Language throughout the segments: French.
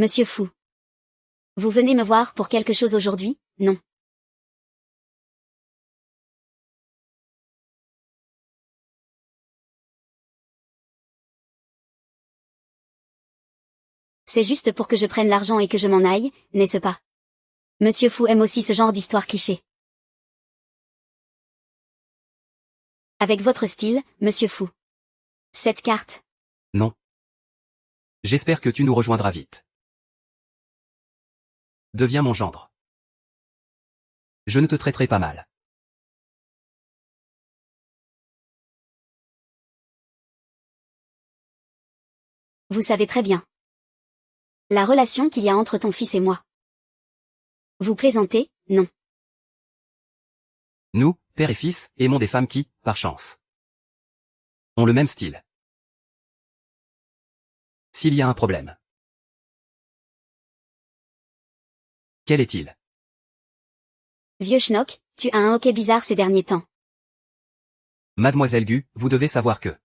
Monsieur Fou. Vous venez me voir pour quelque chose aujourd'hui, non? C'est juste pour que je prenne l'argent et que je m'en aille, n'est-ce pas? Monsieur Fou aime aussi ce genre d'histoire cliché. Avec votre style, Monsieur Fou. Cette carte. Non. J'espère que tu nous rejoindras vite. Deviens mon gendre. Je ne te traiterai pas mal. Vous savez très bien. La relation qu'il y a entre ton fils et moi. Vous plaisantez, non? Nous, père et fils, aimons des femmes qui, par chance, ont le même style. S'il y a un problème. Quel est-il? Vieux schnock, tu as un hoquet bizarre ces derniers temps. Mademoiselle Gu, vous devez savoir que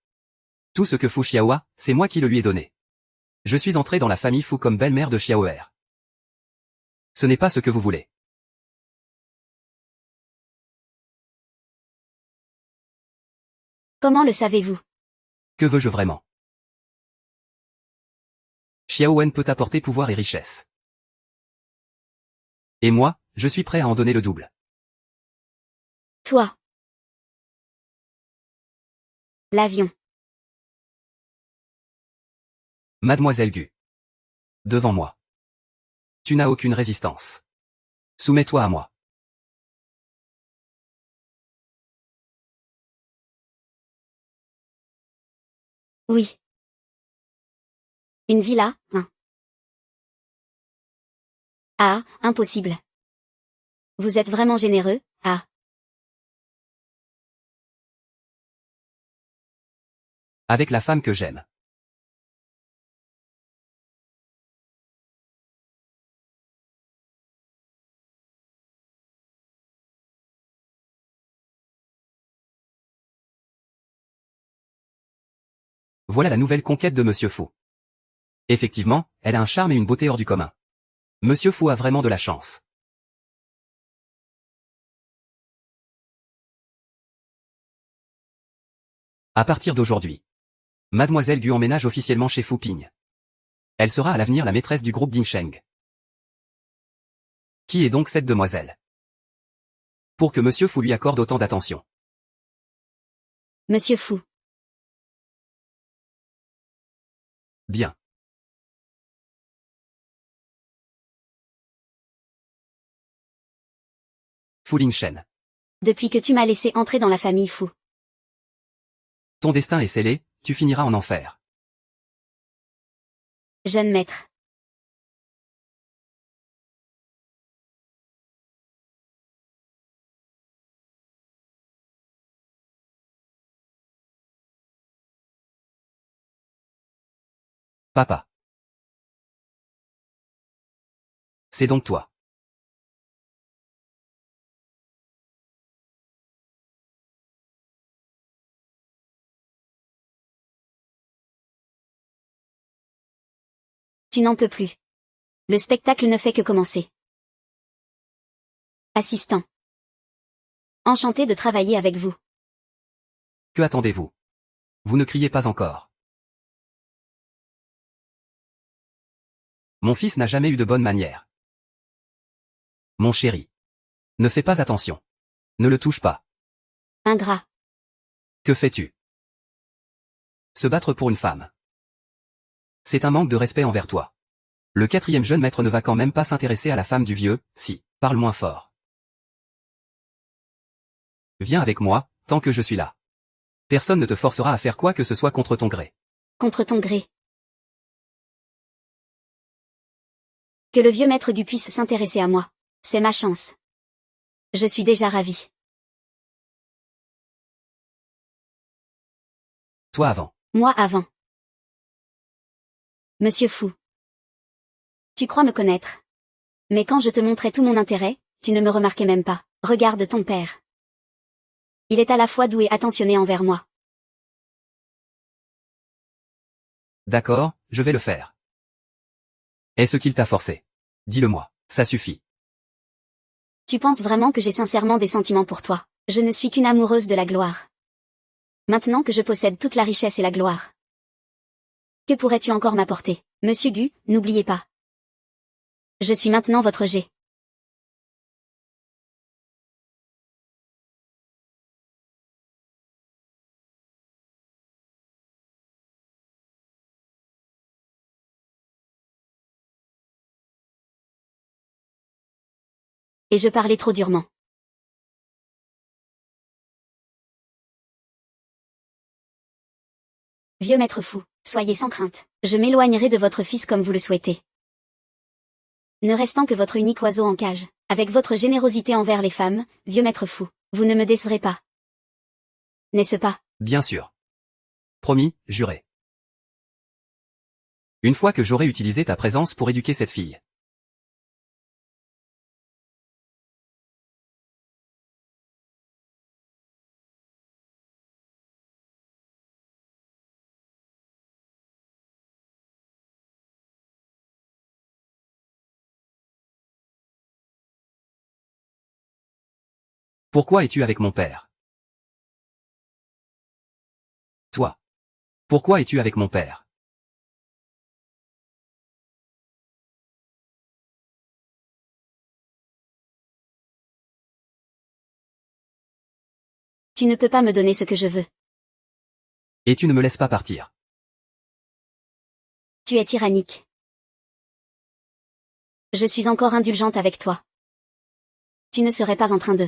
tout ce que Fu Xiaohua, c'est moi qui le lui ai donné. Je suis entré dans la famille Fu comme belle-mère de Xiaoer. Ce n'est pas ce que vous voulez. Comment le savez-vous? Que veux-je vraiment? Xiaowen peut apporter pouvoir et richesse. Et moi, je suis prêt à en donner le double. Toi. L'avion. Mademoiselle Gu. Devant moi. Tu n'as aucune résistance. Soumets-toi à moi. Oui. Une villa, hein. Ah, impossible. Vous êtes vraiment généreux, ah. Avec la femme que j'aime. Voilà la nouvelle conquête de Monsieur Fu. Effectivement, elle a un charme et une beauté hors du commun. Monsieur Fu a vraiment de la chance. À partir d'aujourd'hui, Mademoiselle Gu emménage officiellement chez Fu Ping. Elle sera à l'avenir la maîtresse du groupe Dingsheng. Qui est donc cette demoiselle? Pour que Monsieur Fu lui accorde autant d'attention. Monsieur Fou. Bien. Fu Lingshen. Depuis que tu m'as laissé entrer dans la famille Fou. Ton destin est scellé, tu finiras en enfer. Jeune maître. Papa. C'est donc toi. Tu n'en peux plus. Le spectacle ne fait que commencer. Assistant. Enchanté de travailler avec vous. Que attendez-vous? Vous ne criez pas encore. Mon fils n'a jamais eu de bonnes manières. Mon chéri. Ne fais pas attention. Ne le touche pas. Ingrat. Que fais-tu? Se battre pour une femme. C'est un manque de respect envers toi. Le quatrième jeune maître ne va quand même pas s'intéresser à la femme du vieux, si, parle moins fort. Viens avec moi, tant que je suis là. Personne ne te forcera à faire quoi que ce soit contre ton gré. Contre ton gré. Que le vieux maître Gu puisse s'intéresser à moi. C'est ma chance. Je suis déjà ravie. Toi avant. Moi avant. Monsieur Fou. Tu crois me connaître. Mais quand je te montrais tout mon intérêt, tu ne me remarquais même pas. Regarde ton père. Il est à la fois doux et attentionné envers moi. D'accord, je vais le faire. Est-ce qu'il t'a forcé? Dis-le-moi, ça suffit. Tu penses vraiment que j'ai sincèrement des sentiments pour toi? Je ne suis qu'une amoureuse de la gloire. Maintenant que je possède toute la richesse et la gloire. Que pourrais-tu encore m'apporter? Monsieur Gu, n'oubliez pas. Je suis maintenant votre G. Et je parlais trop durement. Vieux maître fou, soyez sans crainte. Je m'éloignerai de votre fils comme vous le souhaitez. Ne restant que votre unique oiseau en cage, avec votre générosité envers les femmes, vieux maître fou, vous ne me décevrez pas. N'est-ce pas? Bien sûr. Promis, juré. Une fois que j'aurai utilisé ta présence pour éduquer cette fille. Pourquoi es-tu avec mon père? Toi. Pourquoi es-tu avec mon père? Tu ne peux pas me donner ce que je veux. Et tu ne me laisses pas partir. Tu es tyrannique. Je suis encore indulgente avec toi. Tu ne serais pas en train de...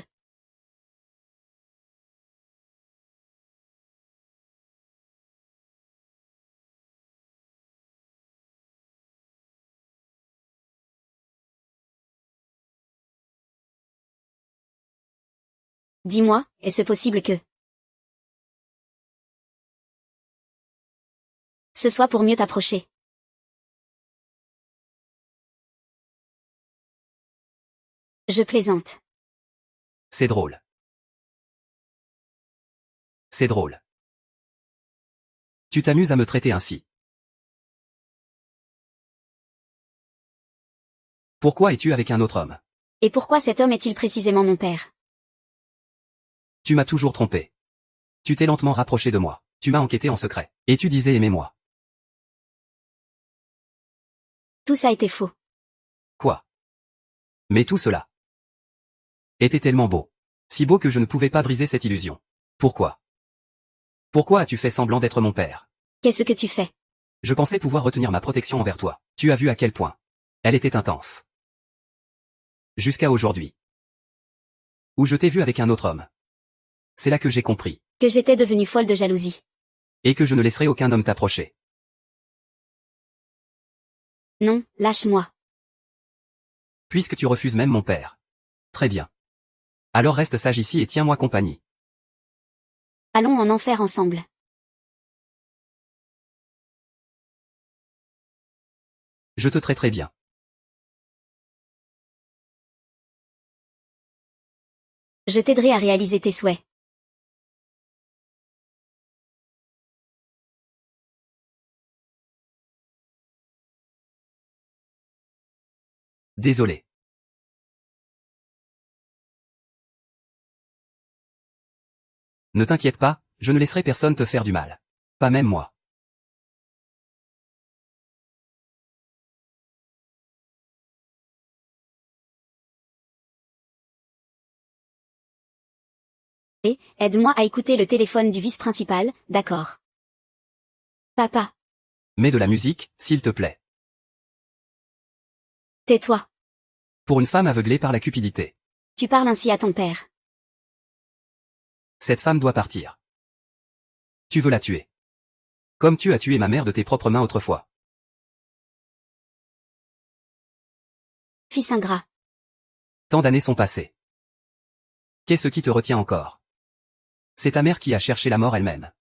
Dis-moi, est-ce possible que... ce soit pour mieux t'approcher? Je plaisante. C'est drôle. C'est drôle. Tu t'amuses à me traiter ainsi. Pourquoi es-tu avec un autre homme? Et pourquoi cet homme est-il précisément mon père? Tu m'as toujours trompé. Tu t'es lentement rapproché de moi. Tu m'as enquêté en secret. Et tu disais aimez-moi. Tout ça était faux. Quoi? Mais tout cela était tellement beau. Si beau que je ne pouvais pas briser cette illusion. Pourquoi? Pourquoi as-tu fait semblant d'être mon père? Qu'est-ce que tu fais? Je pensais pouvoir retenir ma protection envers toi. Tu as vu à quel point elle était intense. Jusqu'à aujourd'hui. Où je t'ai vu avec un autre homme. C'est là que j'ai compris. Que j'étais devenue folle de jalousie. Et que je ne laisserai aucun homme t'approcher. Non, lâche-moi. Puisque tu refuses même mon père. Très bien. Alors reste sage ici et tiens-moi compagnie. Allons en enfer ensemble. Je te traiterai bien. Je t'aiderai à réaliser tes souhaits. Désolé. Ne t'inquiète pas, je ne laisserai personne te faire du mal. Pas même moi. Et, aide-moi à écouter le téléphone du vice-principal, d'accord. Papa, Mets de la musique, s'il te plaît. tais-toi. Pour une femme aveuglée par la cupidité. Tu parles ainsi à ton père. Cette femme doit partir. Tu veux la tuer. Comme tu as tué ma mère de tes propres mains autrefois. Fils ingrat. Tant d'années sont passées. Qu'est-ce qui te retient encore? C'est ta mère qui a cherché la mort elle-même.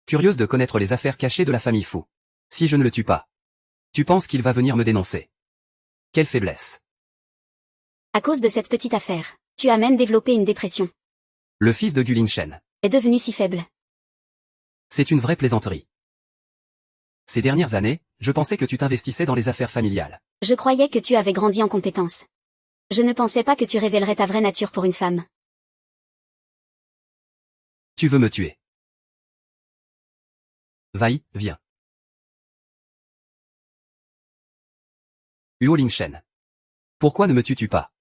Curieuse de connaître les affaires cachées de la famille Fou. Si je ne le tue pas, tu penses qu'il va venir me dénoncer? Quelle faiblesse. À cause de cette petite affaire, tu as même développé une dépression. Le fils de Gulin Shen Est devenu si faible. C'est une vraie plaisanterie. Ces dernières années, je pensais que tu t'investissais dans les affaires familiales. Je croyais que tu avais grandi en compétences. Je ne pensais pas que tu révélerais ta vraie nature pour une femme. Tu veux me tuer. Vaï, viens. Huo Lingshen. Pourquoi ne me tues-tu pas?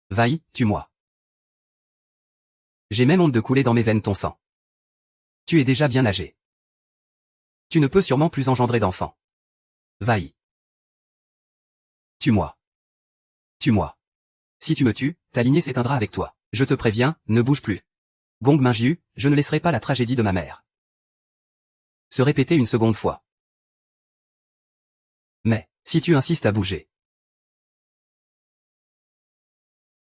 Vaï, tue-moi. J'ai même honte de couler dans mes veines ton sang. Tu es déjà bien âgé. Tu ne peux sûrement plus engendrer d'enfants. Vaï. Tue-moi. Tue-moi. Si tu me tues, ta lignée s'éteindra avec toi. Je te préviens, ne bouge plus. Gong Mingjiu, je ne laisserai pas la tragédie de ma mère se répéter une seconde fois. Mais, si tu insistes à bouger,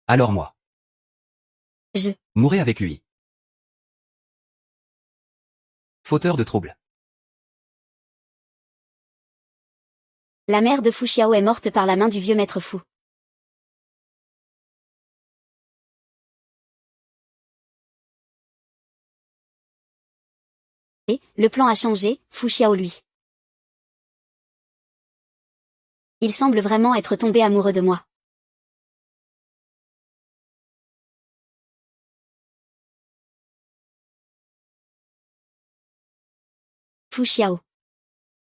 alors moi, Je mourrai avec lui. Fauteur de troubles. La mère de Fu Xiao est morte par la main du vieux maître fou. Et, le plan a changé, Fu Xiao lui. Il semble vraiment être tombé amoureux de moi. Fu Xiao.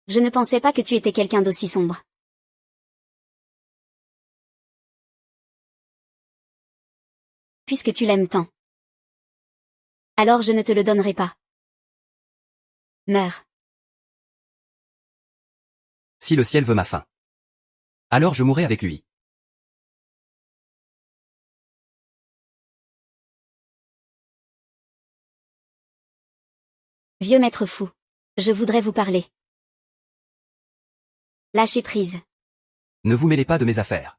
Je ne pensais pas que tu étais quelqu'un d'aussi sombre. Puisque tu l'aimes tant. Alors je ne te le donnerai pas. Meurs. Si le ciel veut ma fin, alors je mourrai avec lui. Vieux maître fou. Je voudrais vous parler. Lâchez prise. Ne vous mêlez pas de mes affaires.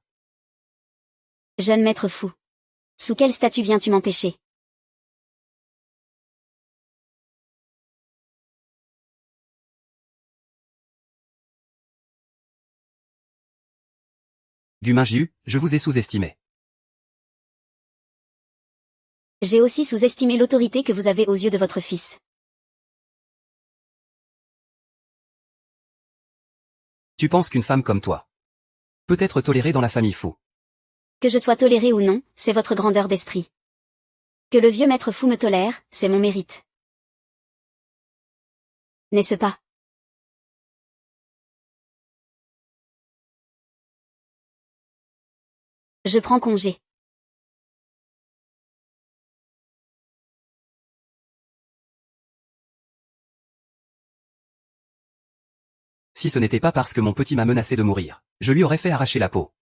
Jeune maître fou. Sous quel statut viens-tu m'empêcher? Gu Mingjiu, je vous ai sous-estimé. J'ai aussi sous-estimé l'autorité que vous avez aux yeux de votre fils. Tu penses qu'une femme comme toi peut être tolérée dans la famille fou? Que je sois toléré ou non, c'est votre grandeur d'esprit. Que le vieux maître fou me tolère, c'est mon mérite. N'est-ce pas? Je prends congé. Si ce n'était pas parce que mon petit m'a menacé de mourir, je lui aurais fait arracher la peau.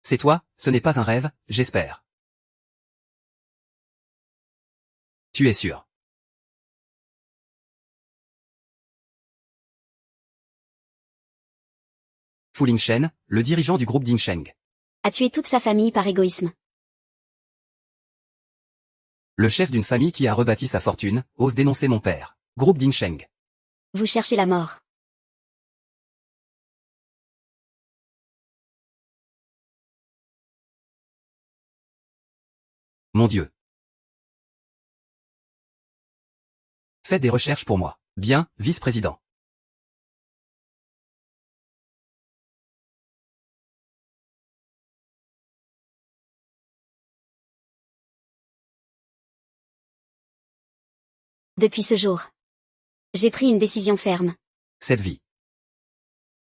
C'est toi, ce n'est pas un rêve, j'espère. Tu es sûr? Fu Lingshen, le dirigeant du groupe Dingsheng. A tué toute sa famille par égoïsme. Le chef d'une famille qui a rebâti sa fortune, ose dénoncer mon père. Groupe Dingsheng. Vous cherchez la mort. Mon Dieu. Faites des recherches pour moi. Bien, vice-président. Depuis ce jour. J'ai pris une décision ferme. Cette vie.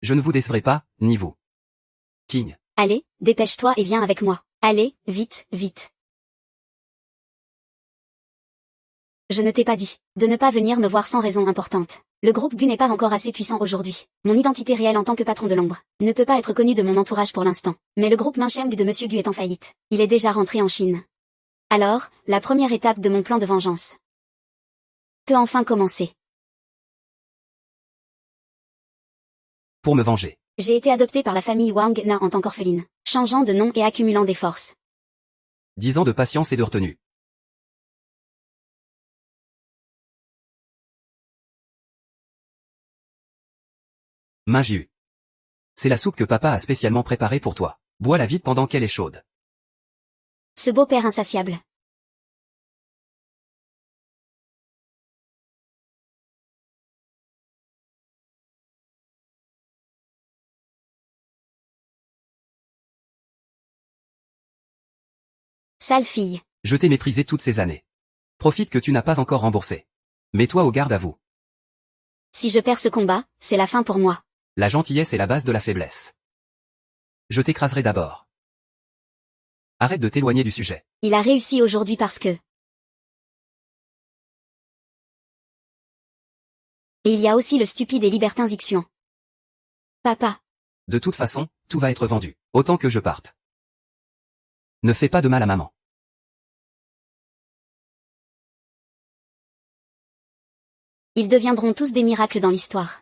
Je ne vous décevrai pas, ni vous. King. Allez, dépêche-toi et viens avec moi. Allez, vite, vite. Je ne t'ai pas dit de ne pas venir me voir sans raison importante. Le groupe Gu n'est pas encore assez puissant aujourd'hui. Mon identité réelle en tant que patron de l'ombre ne peut pas être connue de mon entourage pour l'instant. Mais le groupe Minsheng de Monsieur Gu est en faillite. Il est déjà rentré en Chine. Alors, la première étape de mon plan de vengeance peut enfin commencer. Pour me venger. J'ai été adoptée par la famille Wang Na en tant qu'orpheline, changeant de nom et accumulant des forces. 10 ans de patience et de retenue. Minjiu. C'est la soupe que papa a spécialement préparée pour toi. Bois-la vite pendant qu'elle est chaude. Ce beau-père insatiable. Sale fille. Je t'ai méprisé toutes ces années. Profite que tu n'as pas encore remboursé. Mets-toi au garde à vous. Si je perds ce combat, c'est la fin pour moi. La gentillesse est la base de la faiblesse. Je t'écraserai d'abord. Arrête de t'éloigner du sujet. Il a réussi aujourd'hui parce que... Et il y a aussi le stupide et libertin Zixian. Papa. De toute façon, tout va être vendu. Autant que je parte. Ne fais pas de mal à maman. Ils deviendront tous des miracles dans l'histoire.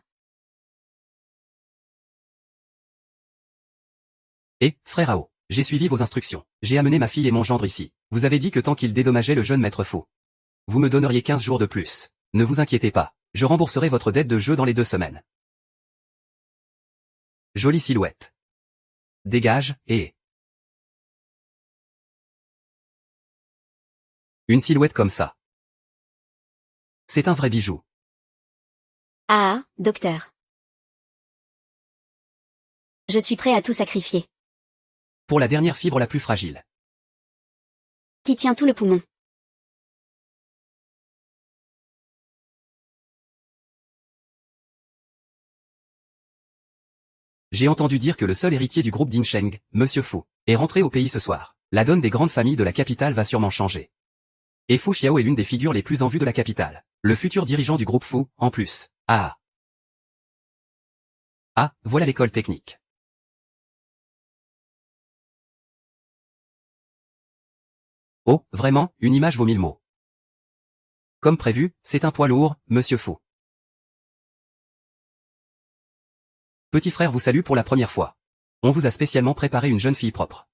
Et, frère Ao, j'ai suivi vos instructions. J'ai amené ma fille et mon gendre ici. Vous avez dit que tant qu'il dédommageait le jeune maître fou, vous me donneriez 15 jours de plus. Ne vous inquiétez pas, je rembourserai votre dette de jeu dans les 2 semaines. Jolie silhouette. Dégage, et... Une silhouette comme ça. C'est un vrai bijou. Ah, docteur. Je suis prêt à tout sacrifier. Pour la dernière fibre la plus fragile. Qui tient tout le poumon. J'ai entendu dire que le seul héritier du groupe Dinsheng, Monsieur Fu, est rentré au pays ce soir. La donne des grandes familles de la capitale va sûrement changer. Et Fu Xiao est l'une des figures les plus en vue de la capitale. Le futur dirigeant du groupe Fu, en plus. Ah. Ah, voilà l'école technique. Oh, vraiment, une image vaut 1000 mots. Comme prévu, c'est un poids lourd, Monsieur Fu. Petit frère vous salue pour la première fois. On vous a spécialement préparé une jeune fille propre.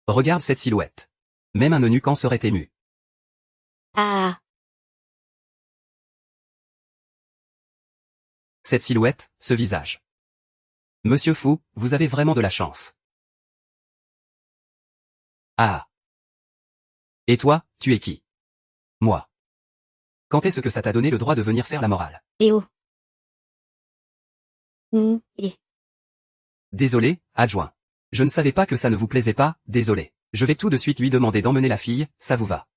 Regarde cette silhouette. Même un eunuque en serait ému. Ah. Cette silhouette, ce visage. Monsieur Fu, vous avez vraiment de la chance. Ah. Et toi, tu es qui? Moi. Quand est-ce que ça t'a donné le droit de venir faire la morale? Et oh. Et. Désolé, adjoint. Je ne savais pas que ça ne vous plaisait pas, désolé. Je vais tout de suite lui demander d'emmener la fille, ça vous va?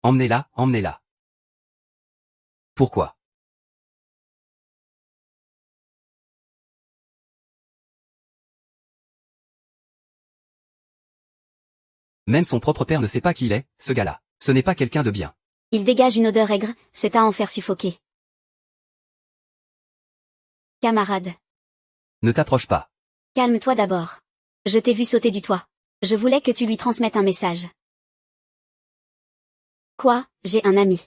Emmenez-la, emmenez-la. Pourquoi? Même son propre père ne sait pas qui il est, ce gars-là. Ce n'est pas quelqu'un de bien. Il dégage une odeur aigre, c'est à en faire suffoquer. Camarade. Ne t'approche pas. Calme-toi d'abord. Je t'ai vu sauter du toit. Je voulais que tu lui transmettes un message. Quoi, j'ai un ami.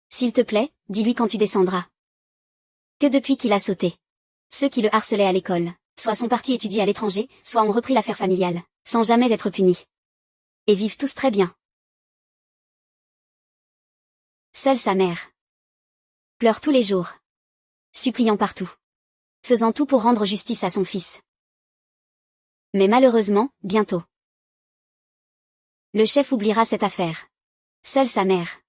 S'il te plaît, dis-lui quand tu descendras. Que depuis qu'il a sauté. Ceux qui le harcelaient à l'école, soit sont partis étudier à l'étranger, soit ont repris l'affaire familiale, sans jamais être punis. Et vivent tous très bien. Seule sa mère. Pleure tous les jours. Suppliant partout. Faisant tout pour rendre justice à son fils. Mais malheureusement, bientôt. Le chef oubliera cette affaire. Seule sa mère.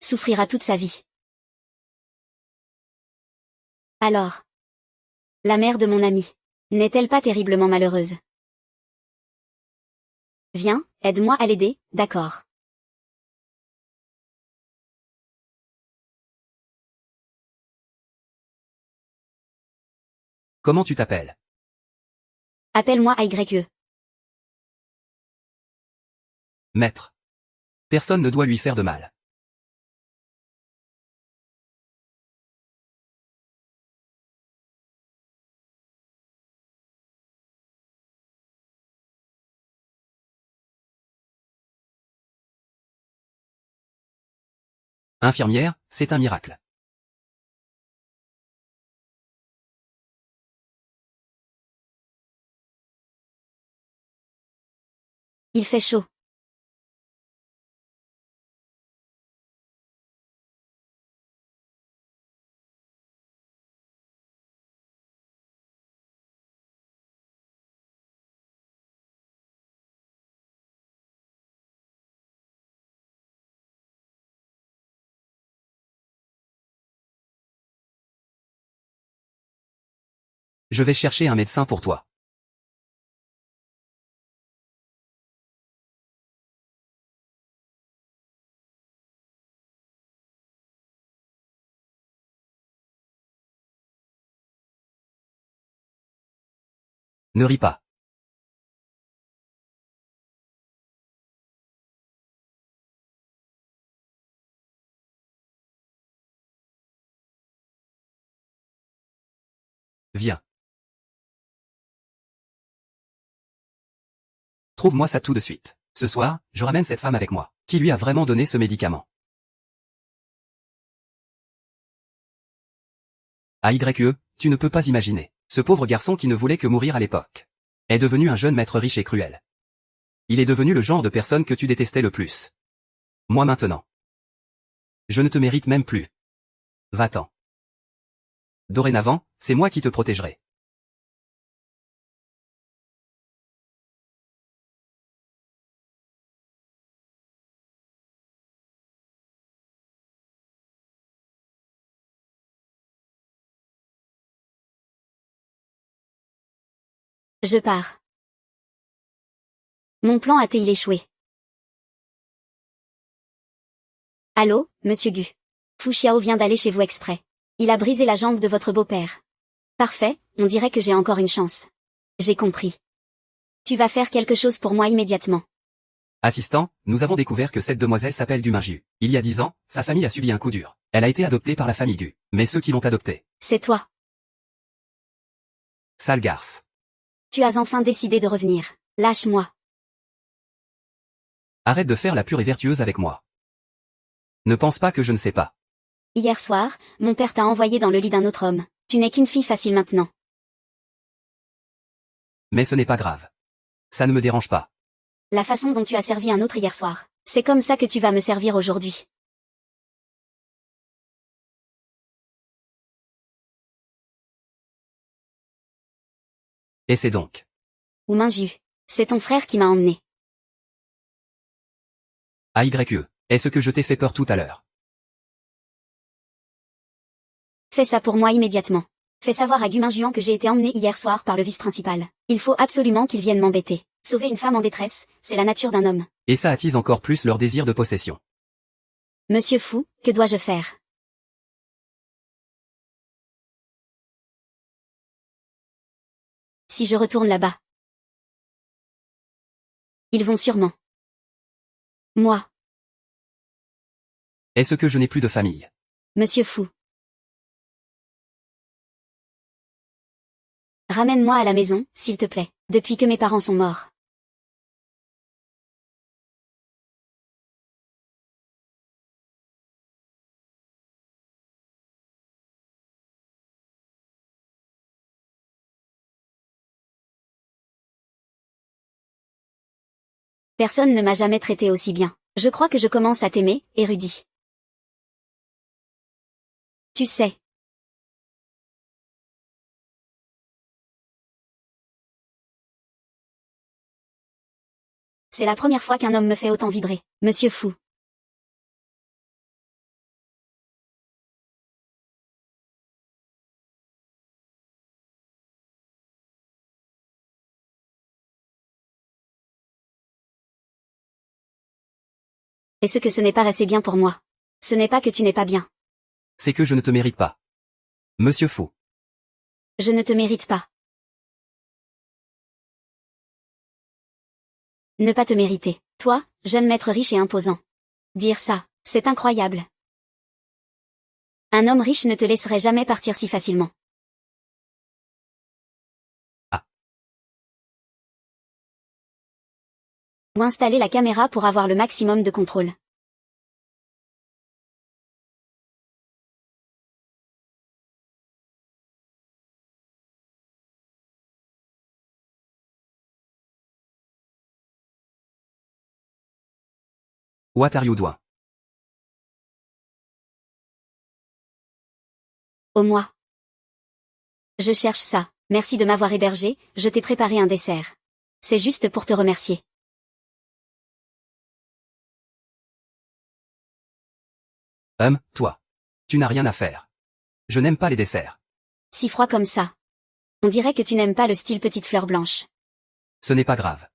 Souffrira toute sa vie. Alors. La mère de mon ami. N'est-elle pas terriblement malheureuse? Viens, aide-moi à l'aider, d'accord. Comment tu t'appelles? Appelle-moi AYE. Maître. Personne ne doit lui faire de mal. Infirmière, c'est un miracle. Il fait chaud. Je vais chercher un médecin pour toi. Ne ris pas. Viens. Trouve-moi ça tout de suite. Ce soir, je ramène cette femme avec moi. Qui lui a vraiment donné ce médicament? AYE, tu ne peux pas imaginer. Ce pauvre garçon qui ne voulait que mourir à l'époque est devenu un jeune maître riche et cruel. Il est devenu le genre de personne que tu détestais le plus. Moi maintenant. Je ne te mérite même plus. Va-t'en. Dorénavant, c'est moi qui te protégerai. Je pars. Mon plan a-t-il échoué? Allô, monsieur Gu. Fu Xiao vient d'aller chez vous exprès. Il a brisé la jambe de votre beau-père. Parfait, on dirait que j'ai encore une chance. J'ai compris. Tu vas faire quelque chose pour moi immédiatement. Assistant, nous avons découvert que cette demoiselle s'appelle Du Minju. Il y a 10 ans, sa famille a subi un coup dur. Elle a été adoptée par la famille Gu. Mais ceux qui l'ont adoptée. C'est toi. Sale garce. Tu as enfin décidé de revenir. Lâche-moi. Arrête de faire la pure et vertueuse avec moi. Ne pense pas que je ne sais pas. Hier soir, mon père t'a envoyé dans le lit d'un autre homme. Tu n'es qu'une fille facile maintenant. Mais ce n'est pas grave. Ça ne me dérange pas. La façon dont tu as servi un autre hier soir, c'est comme ça que tu vas me servir aujourd'hui. Et c'est donc. Ou Minju. C'est ton frère qui m'a emmené. AYE. Est-ce que je t'ai fait peur tout à l'heure? Fais ça pour moi immédiatement. Fais savoir à Gu Minjuan que j'ai été emmené hier soir par le vice-principal. Il faut absolument qu'il vienne m'embêter. Sauver une femme en détresse, c'est la nature d'un homme. Et ça attise encore plus leur désir de possession. Monsieur Fou, que dois-je faire? Si je retourne là-bas. Ils vont sûrement. Moi. Est-ce que je n'ai plus de famille? Monsieur Fou. Ramène-moi à la maison, s'il te plaît, depuis que mes parents sont morts. Personne ne m'a jamais traité aussi bien. Je crois que je commence à t'aimer, érudit. Tu sais. C'est la première fois qu'un homme me fait autant vibrer, monsieur Fou. Est-ce que ce n'est pas assez bien pour moi? Ce n'est pas que tu n'es pas bien. C'est que je ne te mérite pas. Monsieur Fou. Je ne te mérite pas. Ne pas te mériter. Toi, jeune maître riche et imposant. Dire ça, c'est incroyable. Un homme riche ne te laisserait jamais partir si facilement. Ah. Ou installer la caméra pour avoir le maximum de contrôle. What are you doing? Au moi. Je cherche ça. Merci de m'avoir hébergé, je t'ai préparé un dessert. C'est juste pour te remercier. Toi. Tu n'as rien à faire. Je n'aime pas les desserts. Si froid comme ça. On dirait que tu n'aimes pas le style petite fleur blanche. Ce n'est pas grave.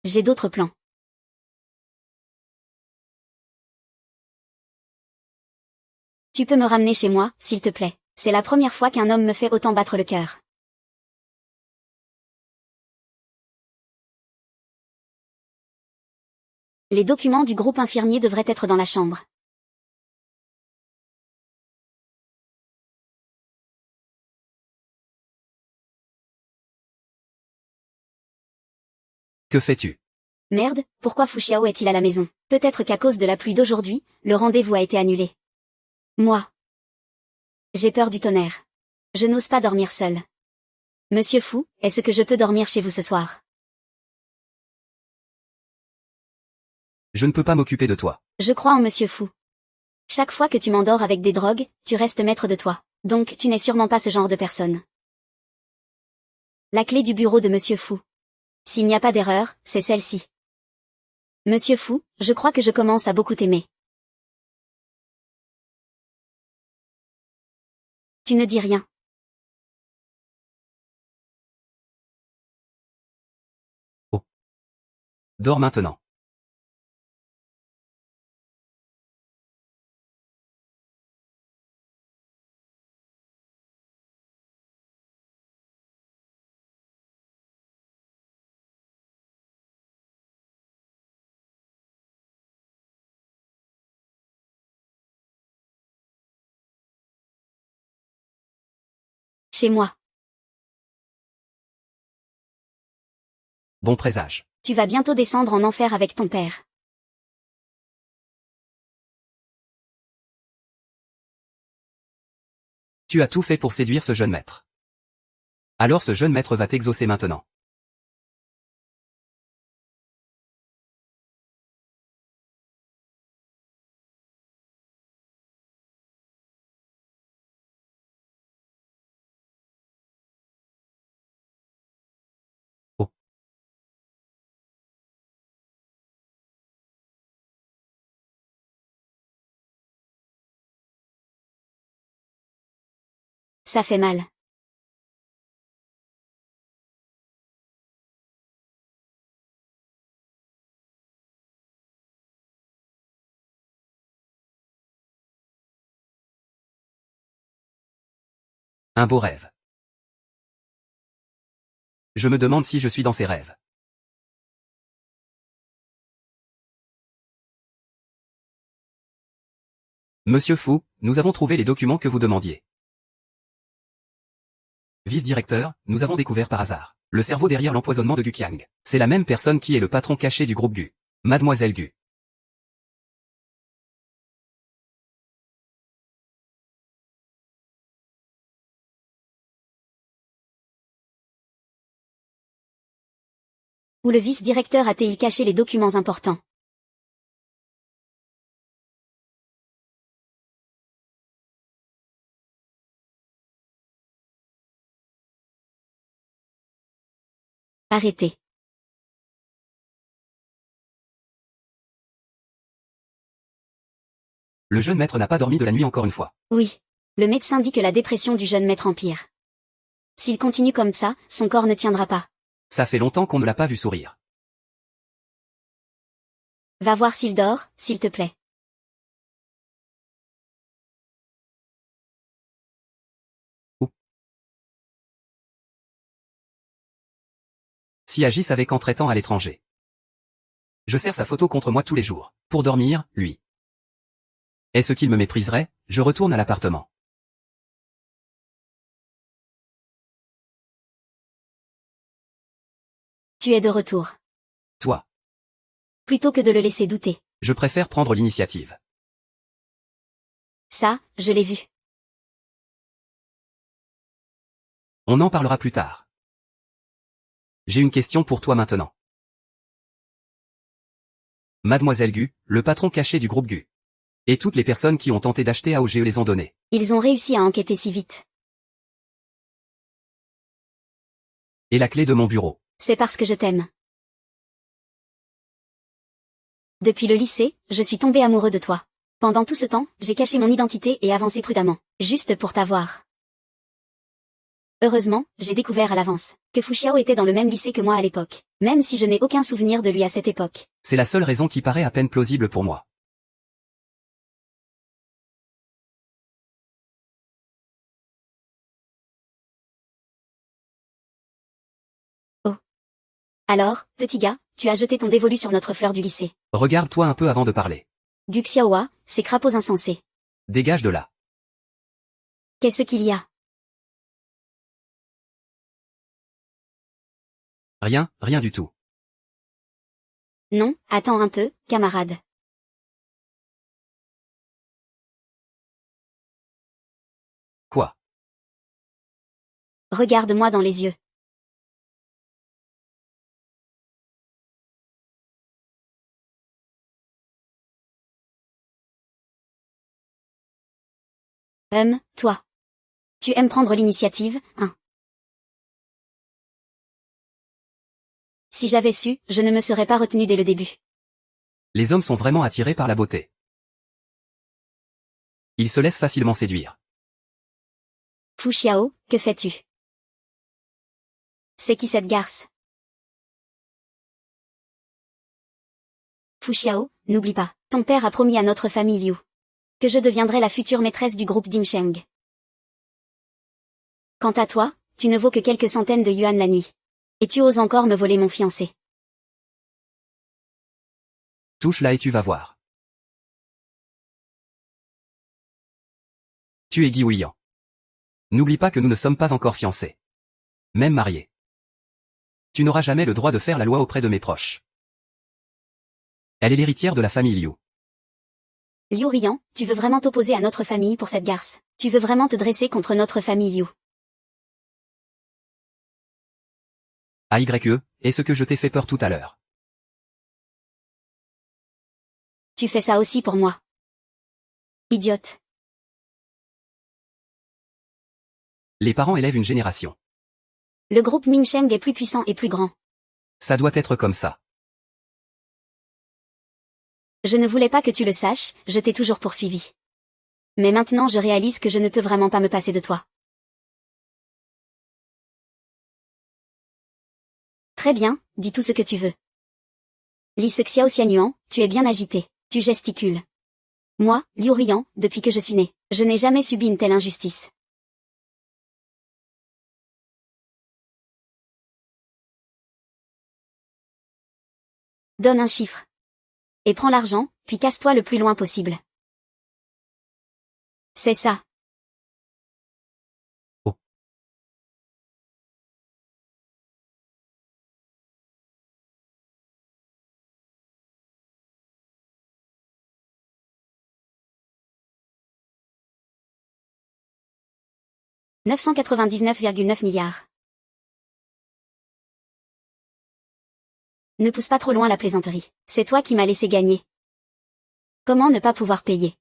J'ai d'autres plans. Tu peux me ramener chez moi, s'il te plaît. C'est la première fois qu'un homme me fait autant battre le cœur. Les documents du groupe infirmier devraient être dans la chambre. Que fais-tu? Merde, pourquoi Fu Xiao est-il à la maison? Peut-être qu'à cause de la pluie d'aujourd'hui, le rendez-vous a été annulé. Moi. J'ai peur du tonnerre. Je n'ose pas dormir seul. Monsieur Fu, est-ce que je peux dormir chez vous ce soir? Je ne peux pas m'occuper de toi. Je crois en Monsieur Fu. Chaque fois que tu m'endors avec des drogues, tu restes maître de toi. Donc tu n'es sûrement pas ce genre de personne. La clé du bureau de Monsieur Fu. S'il n'y a pas d'erreur, c'est celle-ci. Monsieur Fu, je crois que je commence à beaucoup t'aimer. Tu ne dis rien. Oh. Dors maintenant. Chez moi. Bon présage. Tu vas bientôt descendre en enfer avec ton père. Tu as tout fait pour séduire ce jeune maître. Alors ce jeune maître va t'exaucer maintenant. Oh. Ça fait mal. Un beau rêve. Je me demande si je suis dans ces rêves. Monsieur Fu, nous avons trouvé les documents que vous demandiez. Vice-directeur, nous avons découvert par hasard le cerveau derrière l'empoisonnement de Gu Qiang. C'est la même personne qui est le patron caché du groupe Gu. Mademoiselle Gu. Où le vice-directeur a-t-il caché les documents importants? Arrêtez. Le jeune maître n'a pas dormi de la nuit encore une fois. Oui. Le médecin dit que la dépression du jeune maître empire. S'il continue comme ça, son corps ne tiendra pas. Ça fait longtemps qu'on ne l'a pas vu sourire. Va voir s'il dort, s'il te plaît. Ou si Agis savait qu'en traitant à l'étranger. Je sers sa photo contre moi tous les jours. Pour dormir, lui. Est-ce qu'il me mépriserait? Je retourne à l'appartement. Tu es de retour. Toi. Plutôt que de le laisser douter. Je préfère prendre l'initiative. Ça, je l'ai vu. On en parlera plus tard. J'ai une question pour toi maintenant. Mademoiselle Gu, le patron caché du groupe Gu. Et toutes les personnes qui ont tenté d'acheter AOGE les ont données. Ils ont réussi à enquêter si vite. Et la clé de mon bureau. C'est parce que je t'aime. Depuis le lycée, je suis tombé amoureux de toi. Pendant tout ce temps, j'ai caché mon identité et avancé prudemment. Juste pour t'avoir. Heureusement, j'ai découvert à l'avance que Fu Xiao était dans le même lycée que moi à l'époque, même si je n'ai aucun souvenir de lui à cette époque. C'est la seule raison qui paraît à peine plausible pour moi. Oh. Alors, petit gars, tu as jeté ton dévolu sur notre fleur du lycée. Regarde-toi un peu avant de parler. Gu Xiaohua, ces crapauds insensés. Dégage de là. Qu'est-ce qu'il y a? Rien, rien du tout. Non, attends un peu, camarade. Quoi? Regarde-moi dans les yeux. Toi. Tu aimes prendre l'initiative, hein? Si j'avais su, je ne me serais pas retenu dès le début. Les hommes sont vraiment attirés par la beauté. Ils se laissent facilement séduire. Fu Xiao, que fais-tu? C'est qui cette garce? Fu Xiao, n'oublie pas, ton père a promis à notre famille Liu que je deviendrai la future maîtresse du groupe Dimsheng. Quant à toi, tu ne vaux que quelques centaines de yuan la nuit. Et tu oses encore me voler mon fiancé. Touche là et tu vas voir. Tu es Guy Ouillan. N'oublie pas que nous ne sommes pas encore fiancés. Même mariés. Tu n'auras jamais le droit de faire la loi auprès de mes proches. Elle est l'héritière de la famille Liu. Liu Rian, tu veux vraiment t'opposer à notre famille pour cette garce? Tu veux vraiment te dresser contre notre famille Liu? AYE, est ce que je t'ai fait peur tout à l'heure. Tu fais ça aussi pour moi. Idiote. Les parents élèvent une génération. Le groupe Mingsheng est plus puissant et plus grand. Ça doit être comme ça. Je ne voulais pas que tu le saches, je t'ai toujours poursuivi. Mais maintenant je réalise que je ne peux vraiment pas me passer de toi. Très bien, dis tout ce que tu veux. Li Se Xiao Xianyuan, tu es bien agité, tu gesticules. Moi, Liu Rian, depuis que je suis né, je n'ai jamais subi une telle injustice. Donne un chiffre. Et prends l'argent, puis casse-toi le plus loin possible. C'est ça. Oh. « 999,9 milliards. Ne pousse pas trop loin la plaisanterie. C'est toi qui m'as laissé gagner. Comment ne pas pouvoir payer?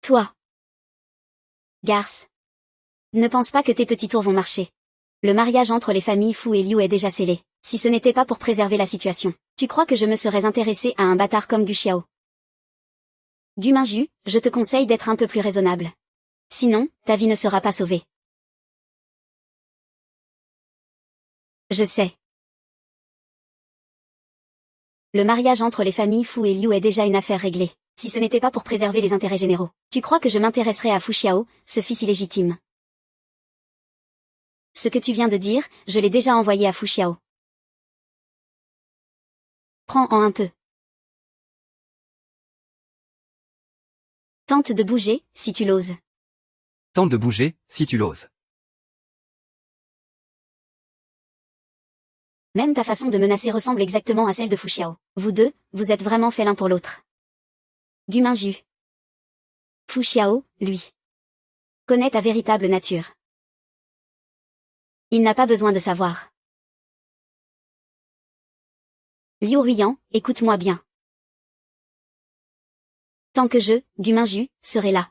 Toi. Garce. Ne pense pas que tes petits tours vont marcher. Le mariage entre les familles Fu et Liu est déjà scellé. Si ce n'était pas pour préserver la situation, tu crois que je me serais intéressé à un bâtard comme Gu Xiao? Gu Mingju, je te conseille d'être un peu plus raisonnable. Sinon, ta vie ne sera pas sauvée. Je sais. Le mariage entre les familles Fu et Liu est déjà une affaire réglée. Si ce n'était pas pour préserver les intérêts généraux, tu crois que je m'intéresserais à Fu Xiao, ce fils illégitime? Ce que tu viens de dire, je l'ai déjà envoyé à Fu Xiao. Prends-en un peu. Tente de bouger, si tu l'oses. Tente de bouger, si tu l'oses. Même ta façon de menacer ressemble exactement à celle de Fu Xiao. Vous deux, vous êtes vraiment faits l'un pour l'autre. Gu Mingju. Fu Xiao, lui, connaît ta véritable nature. Il n'a pas besoin de savoir. Liu Ruiyan, écoute-moi bien. Tant que je, Gu Mingju, serai là.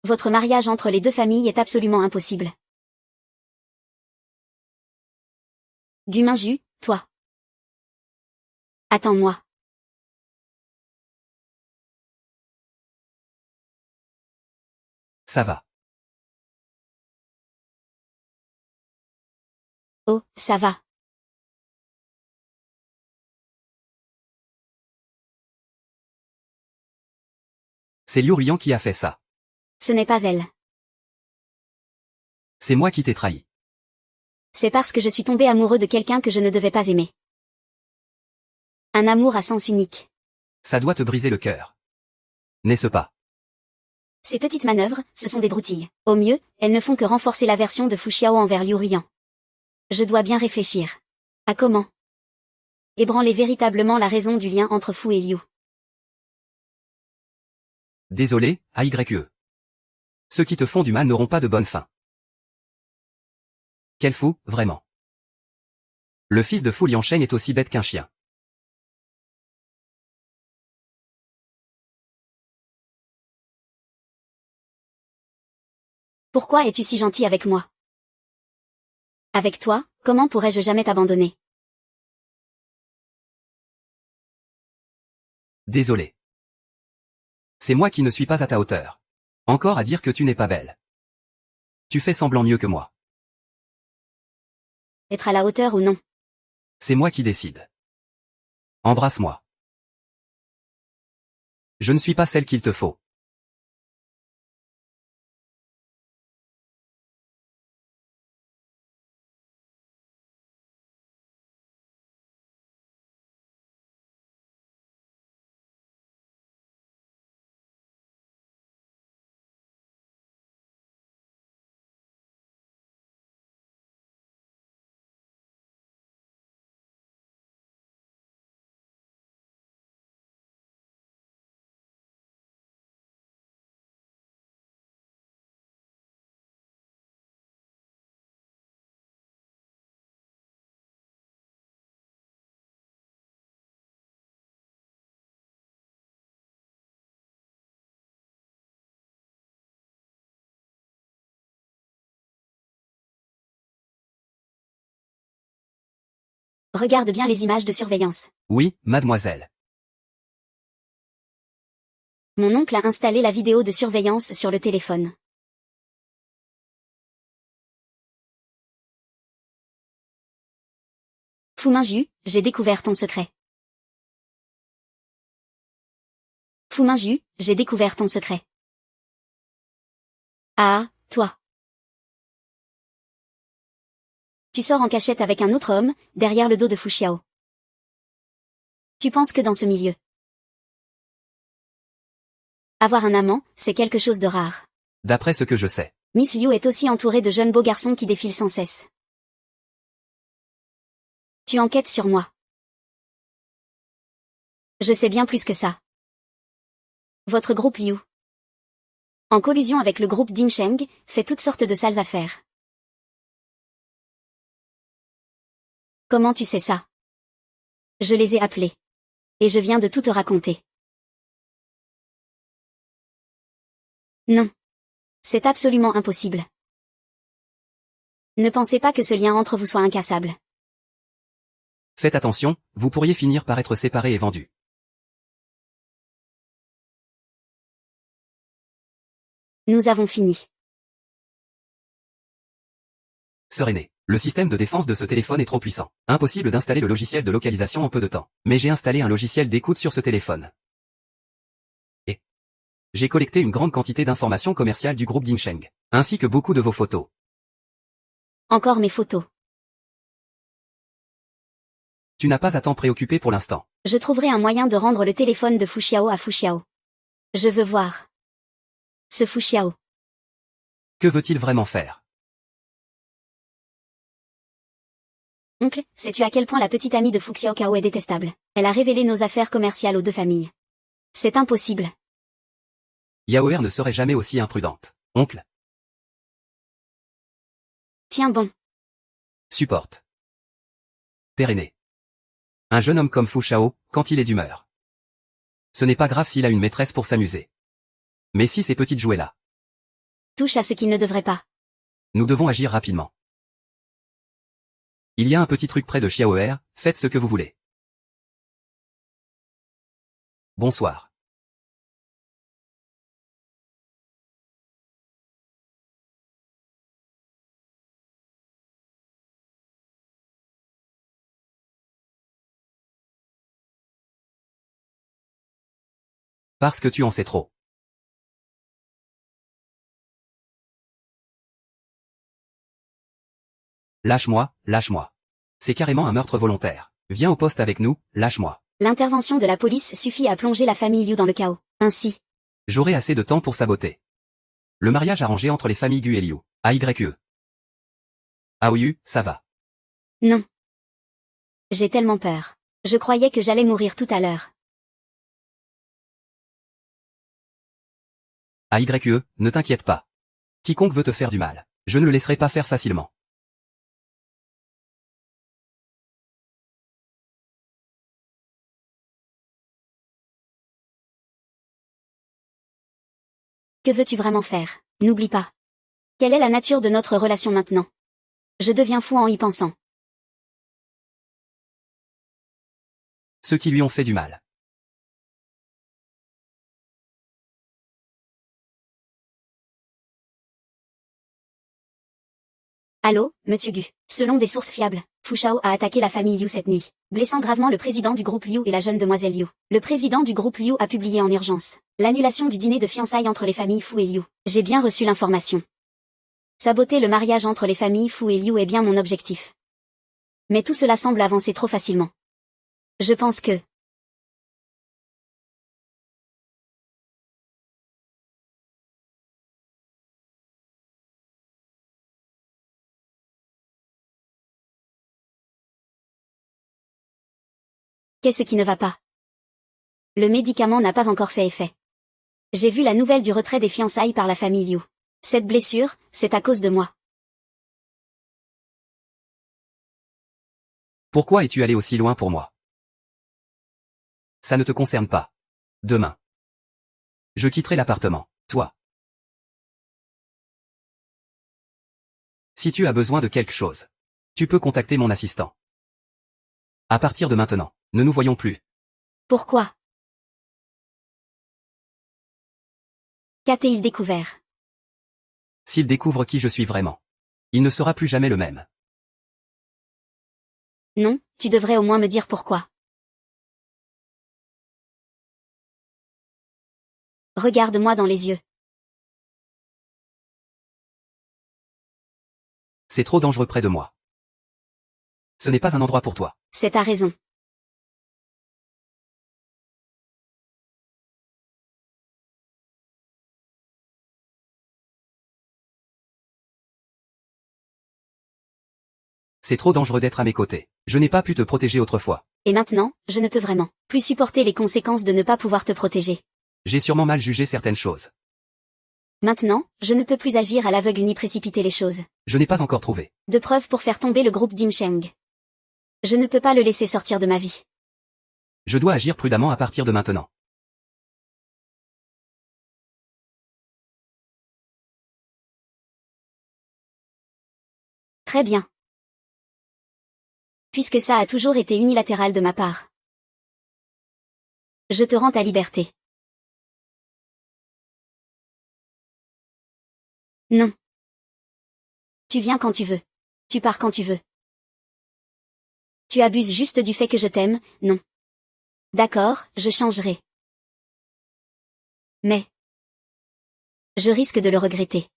Votre mariage entre les deux familles est absolument impossible. Gu Mingju, toi. Attends-moi. Ça va. Oh, ça va. C'est Liu Rian qui a fait ça. Ce n'est pas elle. C'est moi qui t'ai trahi. C'est parce que je suis tombé amoureux de quelqu'un que je ne devais pas aimer. Un amour à sens unique. Ça doit te briser le cœur. N'est-ce pas? Ces petites manœuvres, ce sont des broutilles. Au mieux, elles ne font que renforcer l'aversion de Fu Xiao envers Liu Rian. Je dois bien réfléchir. À comment ébranler véritablement la raison du lien entre Fu et Liu. Désolé, AYE. Ceux qui te font du mal n'auront pas de bonne fin. Quel fou, vraiment. Le fils de Fu Liansheng est aussi bête qu'un chien. Pourquoi es-tu si gentil avec moi? Avec toi, comment pourrais-je jamais t'abandonner? Désolé. C'est moi qui ne suis pas à ta hauteur. Encore à dire que tu n'es pas belle. Tu fais semblant mieux que moi. Être à la hauteur ou non? C'est moi qui décide. Embrasse-moi. Je ne suis pas celle qu'il te faut. Regarde bien les images de surveillance. Oui, mademoiselle. Mon oncle a installé la vidéo de surveillance sur le téléphone. Fu Minju, j'ai découvert ton secret. Fu Minju, j'ai découvert ton secret. Ah, toi. Tu sors en cachette avec un autre homme, derrière le dos de Fu Xiao. Tu penses que dans ce milieu, avoir un amant, c'est quelque chose de rare. D'après ce que je sais. Miss Liu est aussi entourée de jeunes beaux garçons qui défilent sans cesse. Tu enquêtes sur moi. Je sais bien plus que ça. Votre groupe Liu, en collusion avec le groupe Dingsheng, fait toutes sortes de sales affaires. Comment tu sais ça? Je les ai appelés. Et je viens de tout te raconter. Non. C'est absolument impossible. Ne pensez pas que ce lien entre vous soit incassable. Faites attention, vous pourriez finir par être séparés et vendus. Nous avons fini. Serené. Le système de défense de ce téléphone est trop puissant. Impossible d'installer le logiciel de localisation en peu de temps. Mais j'ai installé un logiciel d'écoute sur ce téléphone. Et j'ai collecté une grande quantité d'informations commerciales du groupe Dingsheng, ainsi que beaucoup de vos photos. Encore mes photos. Tu n'as pas à t'en préoccuper pour l'instant. Je trouverai un moyen de rendre le téléphone de Fu Xiao à Fu Xiao. Je veux voir. Ce Fu Xiao. Que veut-il vraiment faire? Oncle, sais-tu à quel point la petite amie de Fu Xiaokao est détestable? Elle a révélé nos affaires commerciales aux deux familles. C'est impossible. Yaoer ne serait jamais aussi imprudente. Oncle. Tiens bon. Supporte. Pérenné. Un jeune homme comme Fu Shao, quand il est d'humeur. Ce n'est pas grave s'il a une maîtresse pour s'amuser. Mais si ces petites jouets-là. Touche à ce qu'il ne devrait pas. Nous devons agir rapidement. Il y a un petit truc près de Xiaoer, faites ce que vous voulez. Bonsoir. Parce que tu en sais trop. Lâche-moi, lâche-moi. C'est carrément un meurtre volontaire. Viens au poste avec nous, lâche-moi. L'intervention de la police suffit à plonger la famille Liu dans le chaos. Ainsi, J'aurai assez de temps pour saboter le mariage arrangé entre les familles Gu et Liu. AYE. Ah oui, ça va. non. J'ai tellement peur. Je croyais que j'allais mourir tout à l'heure. AYE, ne t'inquiète pas. Quiconque veut te faire du mal, je ne le laisserai pas faire facilement. Que veux-tu vraiment faire? N'oublie pas. Quelle est la nature de notre relation maintenant? Je deviens fou en y pensant. Ceux qui lui ont fait du mal. Allô, monsieur Gu. Selon des sources fiables, Fu Shao a attaqué la famille Liu cette nuit, blessant gravement le président du groupe Liu et la jeune demoiselle Liu. Le président du groupe Liu a publié en urgence l'annulation du dîner de fiançailles entre les familles Fu et Liu. J'ai bien reçu l'information. Saboter le mariage entre les familles Fu et Liu est bien mon objectif. Mais tout cela semble avancer trop facilement. Je pense que... Qu'est-ce qui ne va pas? Le médicament n'a pas encore fait effet. J'ai vu la nouvelle du retrait des fiançailles par la famille Liu. Cette blessure, c'est à cause de moi. Pourquoi es-tu allé aussi loin pour moi? Ça ne te concerne pas. Demain. Je quitterai l'appartement, toi. Si tu as besoin de quelque chose, tu peux contacter mon assistant. À partir de maintenant, ne nous voyons plus. Pourquoi? Qu'a-t-il découvert? S'il découvre qui je suis vraiment, il ne sera plus jamais le même. Non, tu devrais au moins me dire pourquoi. Regarde-moi dans les yeux. C'est trop dangereux près de moi. Ce n'est pas un endroit pour toi. C'est ta raison. C'est trop dangereux d'être à mes côtés. Je n'ai pas pu te protéger autrefois. Et maintenant, je ne peux vraiment plus supporter les conséquences de ne pas pouvoir te protéger. J'ai sûrement mal jugé certaines choses. Maintenant, je ne peux plus agir à l'aveugle ni précipiter les choses. Je n'ai pas encore trouvé De preuves pour faire tomber le groupe Dimsheng. Je ne peux pas le laisser sortir de ma vie. Je dois agir prudemment à partir de maintenant. Très bien. Puisque ça a toujours été unilatéral de ma part. Je te rends ta liberté. Non. Tu viens quand tu veux. Tu pars quand tu veux. Tu abuses juste du fait que je t'aime, non. D'accord, je changerai. Mais... je risque de le regretter.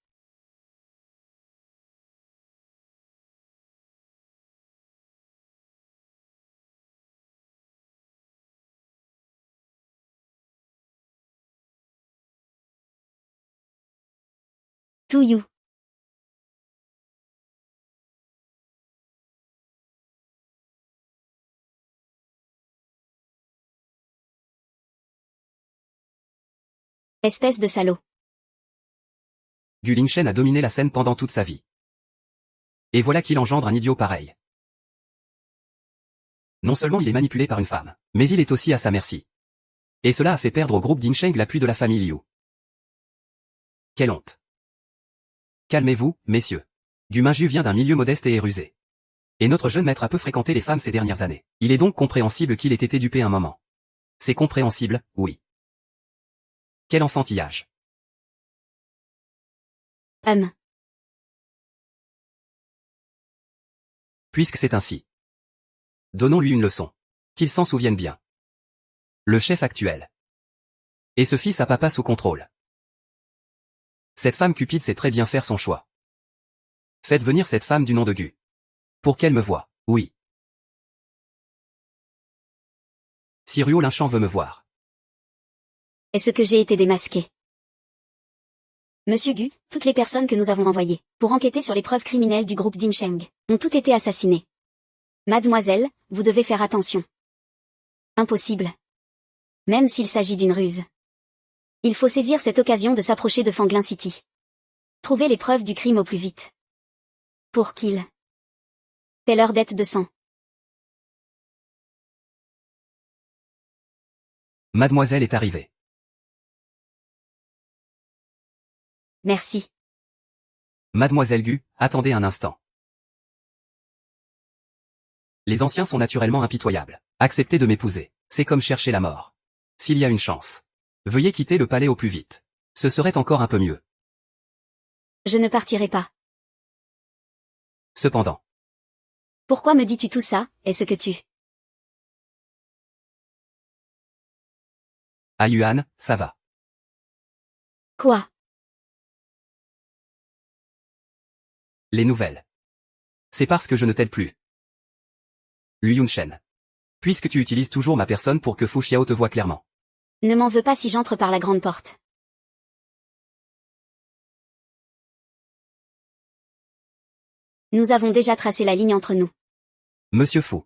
To you. Espèce de salaud. Gu Lingshen a dominé la scène pendant toute sa vie. Et voilà qu'il engendre un idiot pareil. Non seulement il est manipulé par une femme, mais il est aussi à sa merci. Et cela a fait perdre au groupe Dinsheng l'appui de la famille Liu. Quelle honte. Calmez-vous, messieurs. Gu Minju vient d'un milieu modeste et rusé. Et notre jeune maître a peu fréquenté les femmes ces dernières années. Il est donc compréhensible qu'il ait été dupé un moment. C'est compréhensible, oui. Quel enfantillage. Puisque c'est ainsi. Donnons-lui une leçon. Qu'il s'en souvienne bien. Le chef actuel. Et ce fils à papa sous contrôle. Cette femme cupide sait très bien faire son choix. Faites venir cette femme du nom de Gu. Pour qu'elle me voie, oui. Siruo Linchan veut me voir. Est-ce que j'ai été démasqué? Monsieur Gu, toutes les personnes que nous avons envoyées, pour enquêter sur les preuves criminelles du groupe Dimsheng, ont toutes été assassinées. Mademoiselle, vous devez faire attention. Impossible. Même s'il s'agit d'une ruse. Il faut saisir cette occasion de s'approcher de Fanglin City. Trouver les preuves du crime au plus vite. Pour qu'ils paient leur dette de sang. Mademoiselle est arrivée. Merci. Mademoiselle Gu, attendez un instant. Les anciens sont naturellement impitoyables. Acceptez de m'épouser. C'est comme chercher la mort. S'il y a une chance. Veuillez quitter le palais au plus vite. Ce serait encore un peu mieux. Je ne partirai pas. Cependant. Pourquoi me dis-tu tout ça, est-ce que tu... Ah Yuan, ça va. Quoi? Les nouvelles. C'est parce que je ne t'aide plus. Lui Yunshen. Puisque tu utilises toujours ma personne pour que Fu Xiao te voie clairement. Ne m'en veux pas si j'entre par la grande porte. Nous avons déjà tracé la ligne entre nous. Monsieur Fu.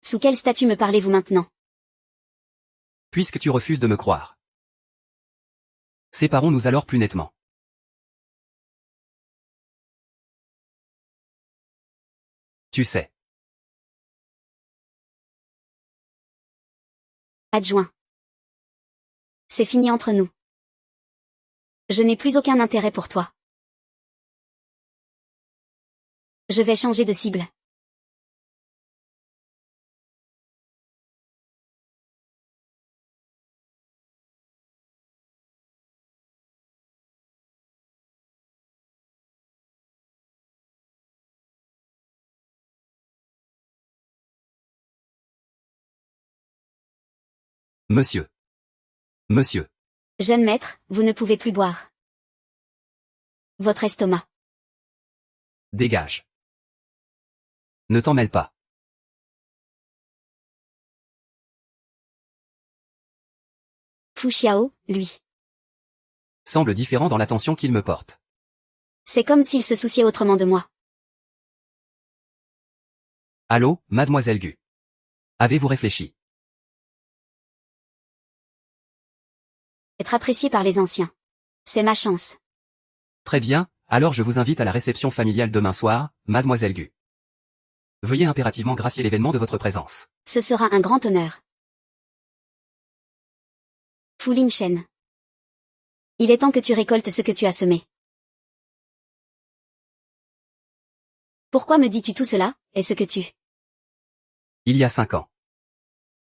Sous quel statut me parlez-vous maintenant? Puisque tu refuses de me croire. Séparons-nous alors plus nettement. Tu sais. Adjoint. C'est fini entre nous. Je n'ai plus aucun intérêt pour toi. Je vais changer de cible. Monsieur. Monsieur. Jeune maître, vous ne pouvez plus boire. Votre estomac. Dégage. Ne t'en mêle pas. Fu Xiao, lui. Semble différent dans l'attention qu'il me porte. C'est comme s'il se souciait autrement de moi. Allô, mademoiselle Gu. Avez-vous réfléchi? Être apprécié par les anciens. C'est ma chance. Très bien, alors je vous invite à la réception familiale demain soir, mademoiselle Gu. Veuillez impérativement gracier l'événement de votre présence. Ce sera un grand honneur. Fu Lingshen. Il est temps que tu récoltes ce que tu as semé. Pourquoi me dis-tu tout cela, est-ce que tu... Il y a 5 ans.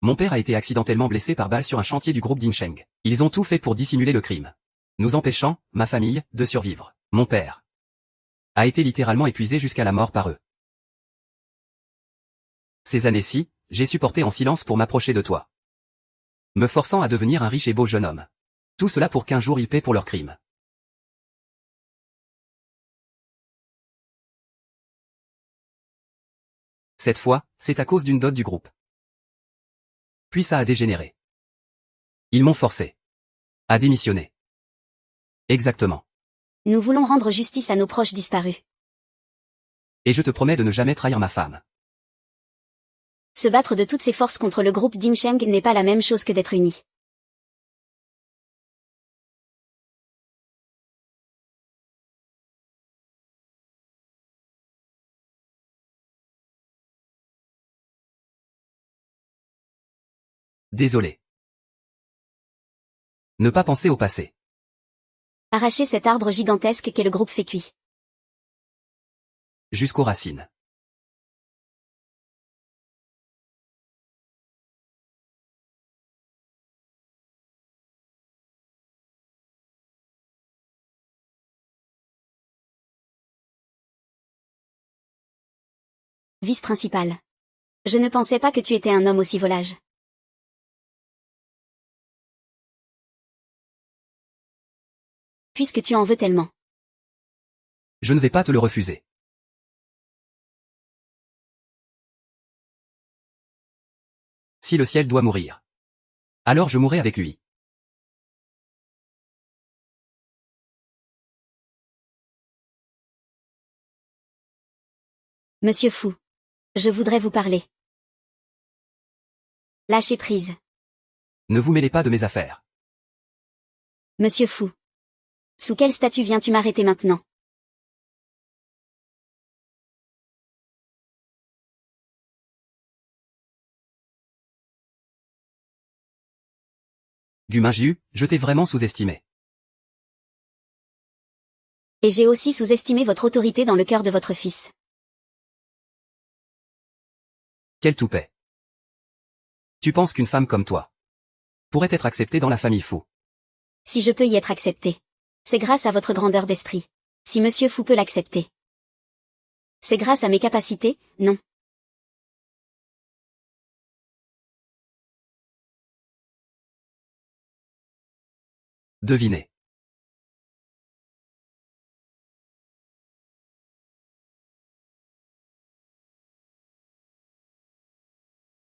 Mon père a été accidentellement blessé par balle sur un chantier du groupe Dimsheng. Ils ont tout fait pour dissimuler le crime. Nous empêchant, ma famille, de survivre. Mon père a été littéralement épuisé jusqu'à la mort par eux. Ces années-ci, j'ai supporté en silence pour m'approcher de toi. Me forçant à devenir un riche et beau jeune homme. Tout cela pour qu'un jour ils paient pour leurs crimes. Cette fois, c'est à cause d'une dot du groupe. Puis ça a dégénéré. Ils m'ont forcé à démissionner. Exactement. Nous voulons rendre justice à nos proches disparus. Et je te promets de ne jamais trahir ma femme. Se battre de toutes ses forces contre le groupe Dimsheng n'est pas la même chose que d'être unis. Désolé. Ne pas penser au passé. Arracher cet arbre gigantesque qu'est le groupe Fécui. Jusqu'aux racines. Vice-principal. Je ne pensais pas que tu étais un homme aussi volage. Puisque tu en veux tellement. Je ne vais pas te le refuser. Si le ciel doit mourir, alors je mourrai avec lui. Monsieur Fou. Je voudrais vous parler. Lâchez prise. Ne vous mêlez pas de mes affaires. Monsieur Fou. Sous quel statut viens-tu m'arrêter maintenant? Guminju, je t'ai vraiment sous-estimé. Et j'ai aussi sous-estimé votre autorité dans le cœur de votre fils. Quel toupet. Tu penses qu'une femme comme toi pourrait être acceptée dans la famille Fou? Si je peux y être accepté. C'est grâce à votre grandeur d'esprit. Si Monsieur Fou peut l'accepter. C'est grâce à mes capacités, non. Devinez.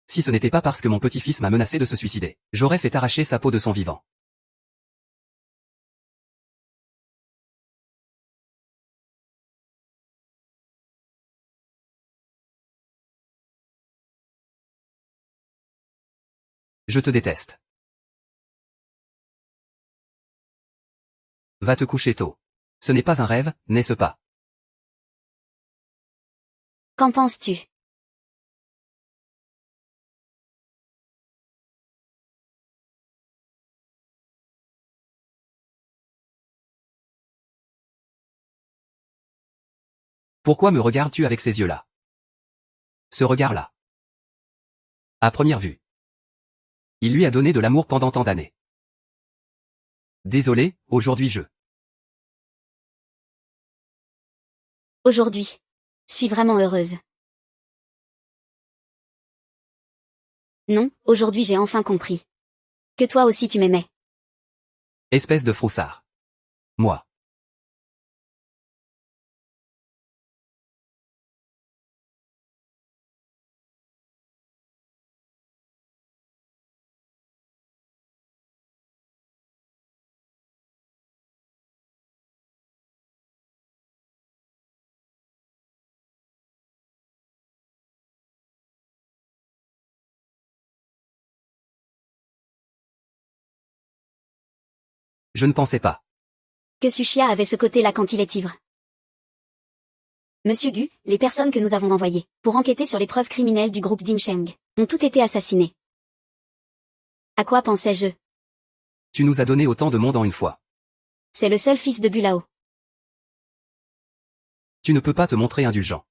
Si ce n'était pas parce que mon petit-fils m'a menacé de se suicider, j'aurais fait arracher sa peau de son vivant. Je te déteste. Va te coucher tôt. Ce n'est pas un rêve, n'est-ce pas? Qu'en penses-tu? Pourquoi me regardes-tu avec ces yeux-là? Ce regard-là. À première vue. Il lui a donné de l'amour pendant tant d'années. Désolé, aujourd'hui je... Aujourd'hui. Suis vraiment heureuse. Non, aujourd'hui j'ai enfin compris. Que toi aussi tu m'aimais. Espèce de froussard. Moi. Je ne pensais pas. Que Sushia avait ce côté-là quand il est ivre. Monsieur Gu, les personnes que nous avons envoyées, pour enquêter sur les preuves criminelles du groupe Dimsheng, ont toutes été assassinées. À quoi pensais-je? Tu nous as donné autant de monde en une fois. C'est le seul fils de Bulao. Tu ne peux pas te montrer indulgent.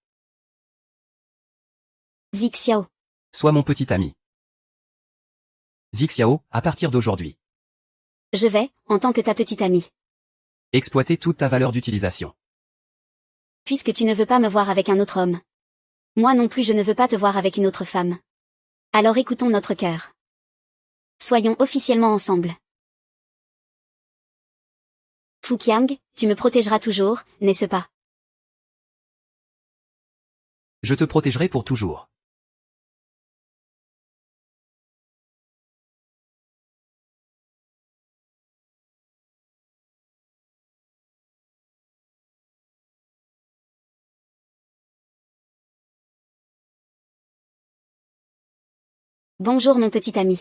Zixiao. Sois mon petit ami. Zixiao, à partir d'aujourd'hui. Je vais, en tant que ta petite amie. Exploiter toute ta valeur d'utilisation. Puisque tu ne veux pas me voir avec un autre homme. Moi non plus je ne veux pas te voir avec une autre femme. Alors écoutons notre cœur. Soyons officiellement ensemble. Fukiang, tu me protégeras toujours, n'est-ce pas? Je te protégerai pour toujours. Bonjour mon petit ami.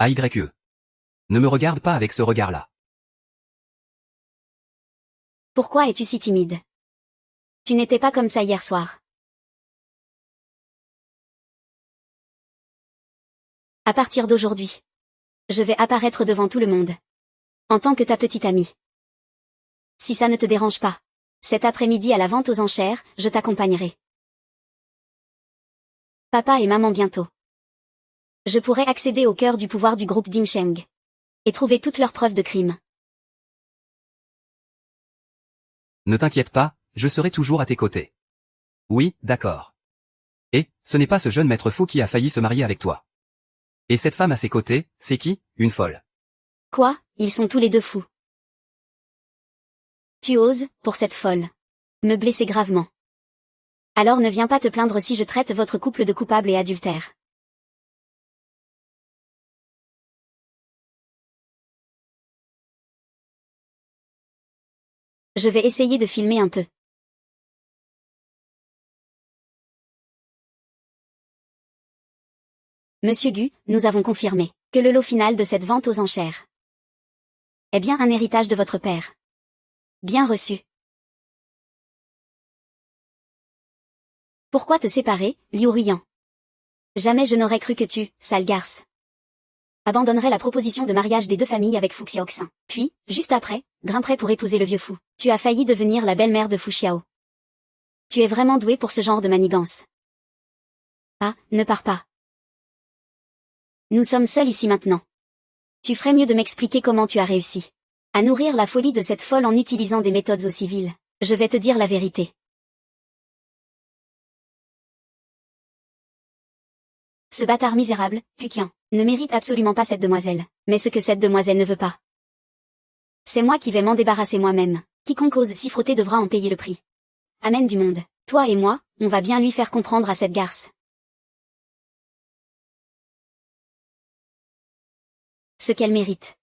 AYE. Ne me regarde pas avec ce regard-là. Pourquoi es-tu si timide? Tu n'étais pas comme ça hier soir. À partir d'aujourd'hui. Je vais apparaître devant tout le monde. En tant que ta petite amie. Si ça ne te dérange pas. Cet après-midi à la vente aux enchères, je t'accompagnerai. Papa et maman bientôt. Je pourrai accéder au cœur du pouvoir du groupe Dimsheng. Et trouver toutes leurs preuves de crime. Ne t'inquiète pas, je serai toujours à tes côtés. Oui, d'accord. Et, ce n'est pas ce jeune maître fou qui a failli se marier avec toi. Et cette femme à ses côtés, c'est qui? Une folle. Quoi? Ils sont tous les deux fous. Tu oses, pour cette folle, me blesser gravement. Alors ne viens pas te plaindre si je traite votre couple de coupable et adultère. Je vais essayer de filmer un peu. Monsieur Gu, nous avons confirmé que le lot final de cette vente aux enchères est bien un héritage de votre père. Bien reçu. Pourquoi te séparer, Liu Ruyan? Jamais je n'aurais cru que tu, sale garce, abandonnerais la proposition de mariage des deux familles avec Fu Xiaoxin. Puis, juste après, grimperais pour épouser le vieux fou. Tu as failli devenir la belle-mère de Fu Xiao. Tu es vraiment doué pour ce genre de manigance. Ah, ne pars pas. Nous sommes seuls ici maintenant. Tu ferais mieux de m'expliquer comment tu as réussi à nourrir la folie de cette folle en utilisant des méthodes aussi viles. Je vais te dire la vérité. Ce bâtard misérable, Puqian, ne mérite absolument pas cette demoiselle. Mais ce que cette demoiselle ne veut pas, c'est moi qui vais m'en débarrasser moi-même. Quiconque ose s'y frotter devra en payer le prix. Amen du monde. Toi et moi, on va bien lui faire comprendre à cette garce ce qu'elle mérite.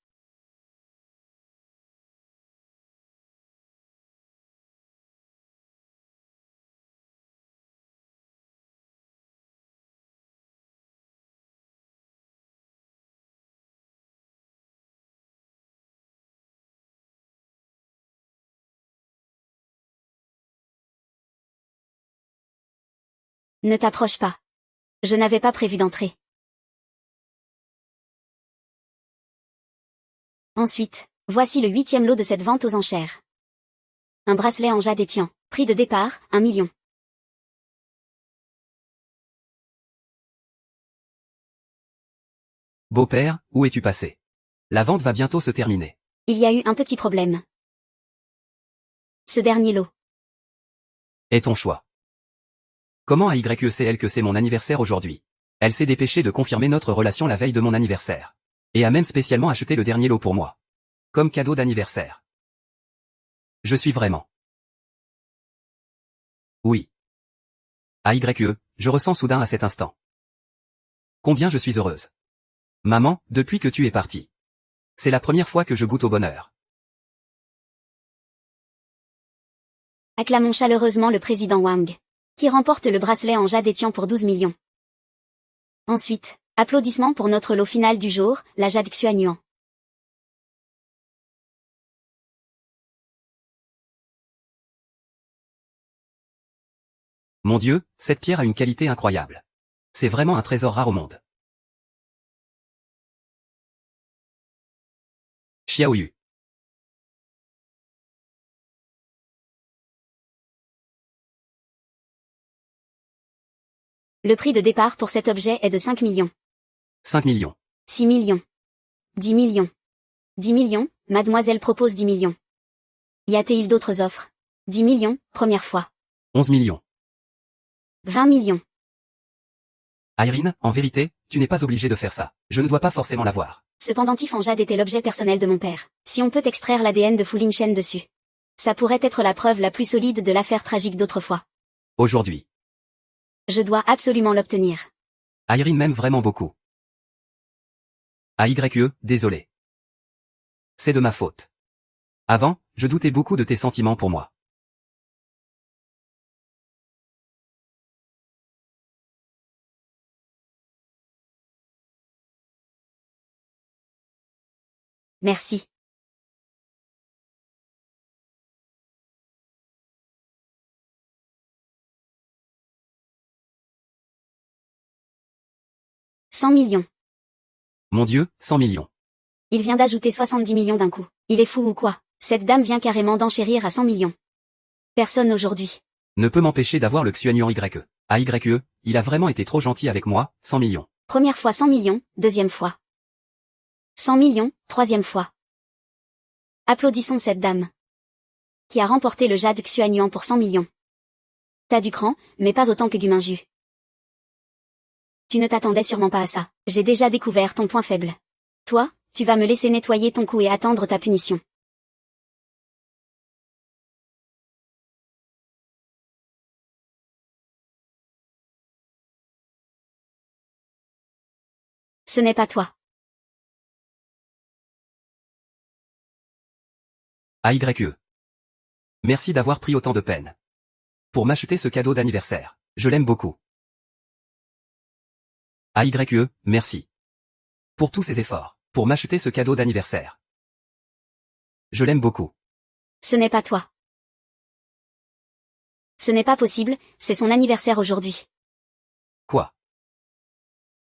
Ne t'approche pas. Je n'avais pas prévu d'entrer. Ensuite, voici le 8e lot de cette vente aux enchères. Un bracelet en jade étiant. Prix de départ, 1 million. Beau-père, où es-tu passé? La vente va bientôt se terminer. Il y a eu un petit problème. Ce dernier lot. Est ton choix. Comment a YECL que c'est mon anniversaire aujourd'hui? Elle s'est dépêchée de confirmer notre relation la veille de mon anniversaire. Et a même spécialement acheté le dernier lot pour moi. Comme cadeau d'anniversaire. Je suis vraiment. Oui. AYE, je ressens soudain à cet instant. Combien je suis heureuse. Maman, depuis que tu es partie. C'est la première fois que je goûte au bonheur. Acclamons chaleureusement le président Wang, qui remporte le bracelet en jade étiant pour 12 millions. Ensuite, applaudissements pour notre lot final du jour, la jade Xuanyuan. Mon Dieu, cette pierre a une qualité incroyable. C'est vraiment un trésor rare au monde. Xiaoyu. Le prix de départ pour cet objet est de 5 millions. 5 millions. 6 millions. 10 millions. 10 millions, mademoiselle propose 10 millions. Y a-t-il d'autres offres? 10 millions, première fois. 11 millions. 20 millions. Irene, en vérité, tu n'es pas obligé de faire ça. Je ne dois pas forcément l'avoir. Ce pendentif en jade était l'objet personnel de mon père. Si on peut extraire l'ADN de Fu Lingchen dessus, ça pourrait être la preuve la plus solide de l'affaire tragique d'autrefois. Aujourd'hui. Je dois absolument l'obtenir. Irene m'aime vraiment beaucoup. AYE, désolé. C'est de ma faute. Avant, je doutais beaucoup de tes sentiments pour moi. Merci. « 100 millions. Mon Dieu, 100 millions. Il vient d'ajouter 70 millions d'un coup. Il est fou ou quoi? Cette dame vient carrément d'enchérir à 100 millions. Personne aujourd'hui Ne peut m'empêcher d'avoir le Xuanyuan YE. AYE, il a vraiment été trop gentil avec moi, 100 millions. Première fois 100 millions, deuxième fois. 100 millions, troisième fois. Applaudissons cette dame qui a remporté le jade Xuanyuan pour 100 millions. T'as du cran, mais pas autant que Guminju. Tu ne t'attendais sûrement pas à ça. J'ai déjà découvert ton point faible. Toi, tu vas me laisser nettoyer ton cou et attendre ta punition. Ce n'est pas toi. AYE. Merci d'avoir pris autant de peine pour m'acheter ce cadeau d'anniversaire. Je l'aime beaucoup. AYE, merci pour tous ces efforts pour m'acheter ce cadeau d'anniversaire. Je l'aime beaucoup. Ce n'est pas toi. Ce n'est pas possible, c'est son anniversaire aujourd'hui. Quoi?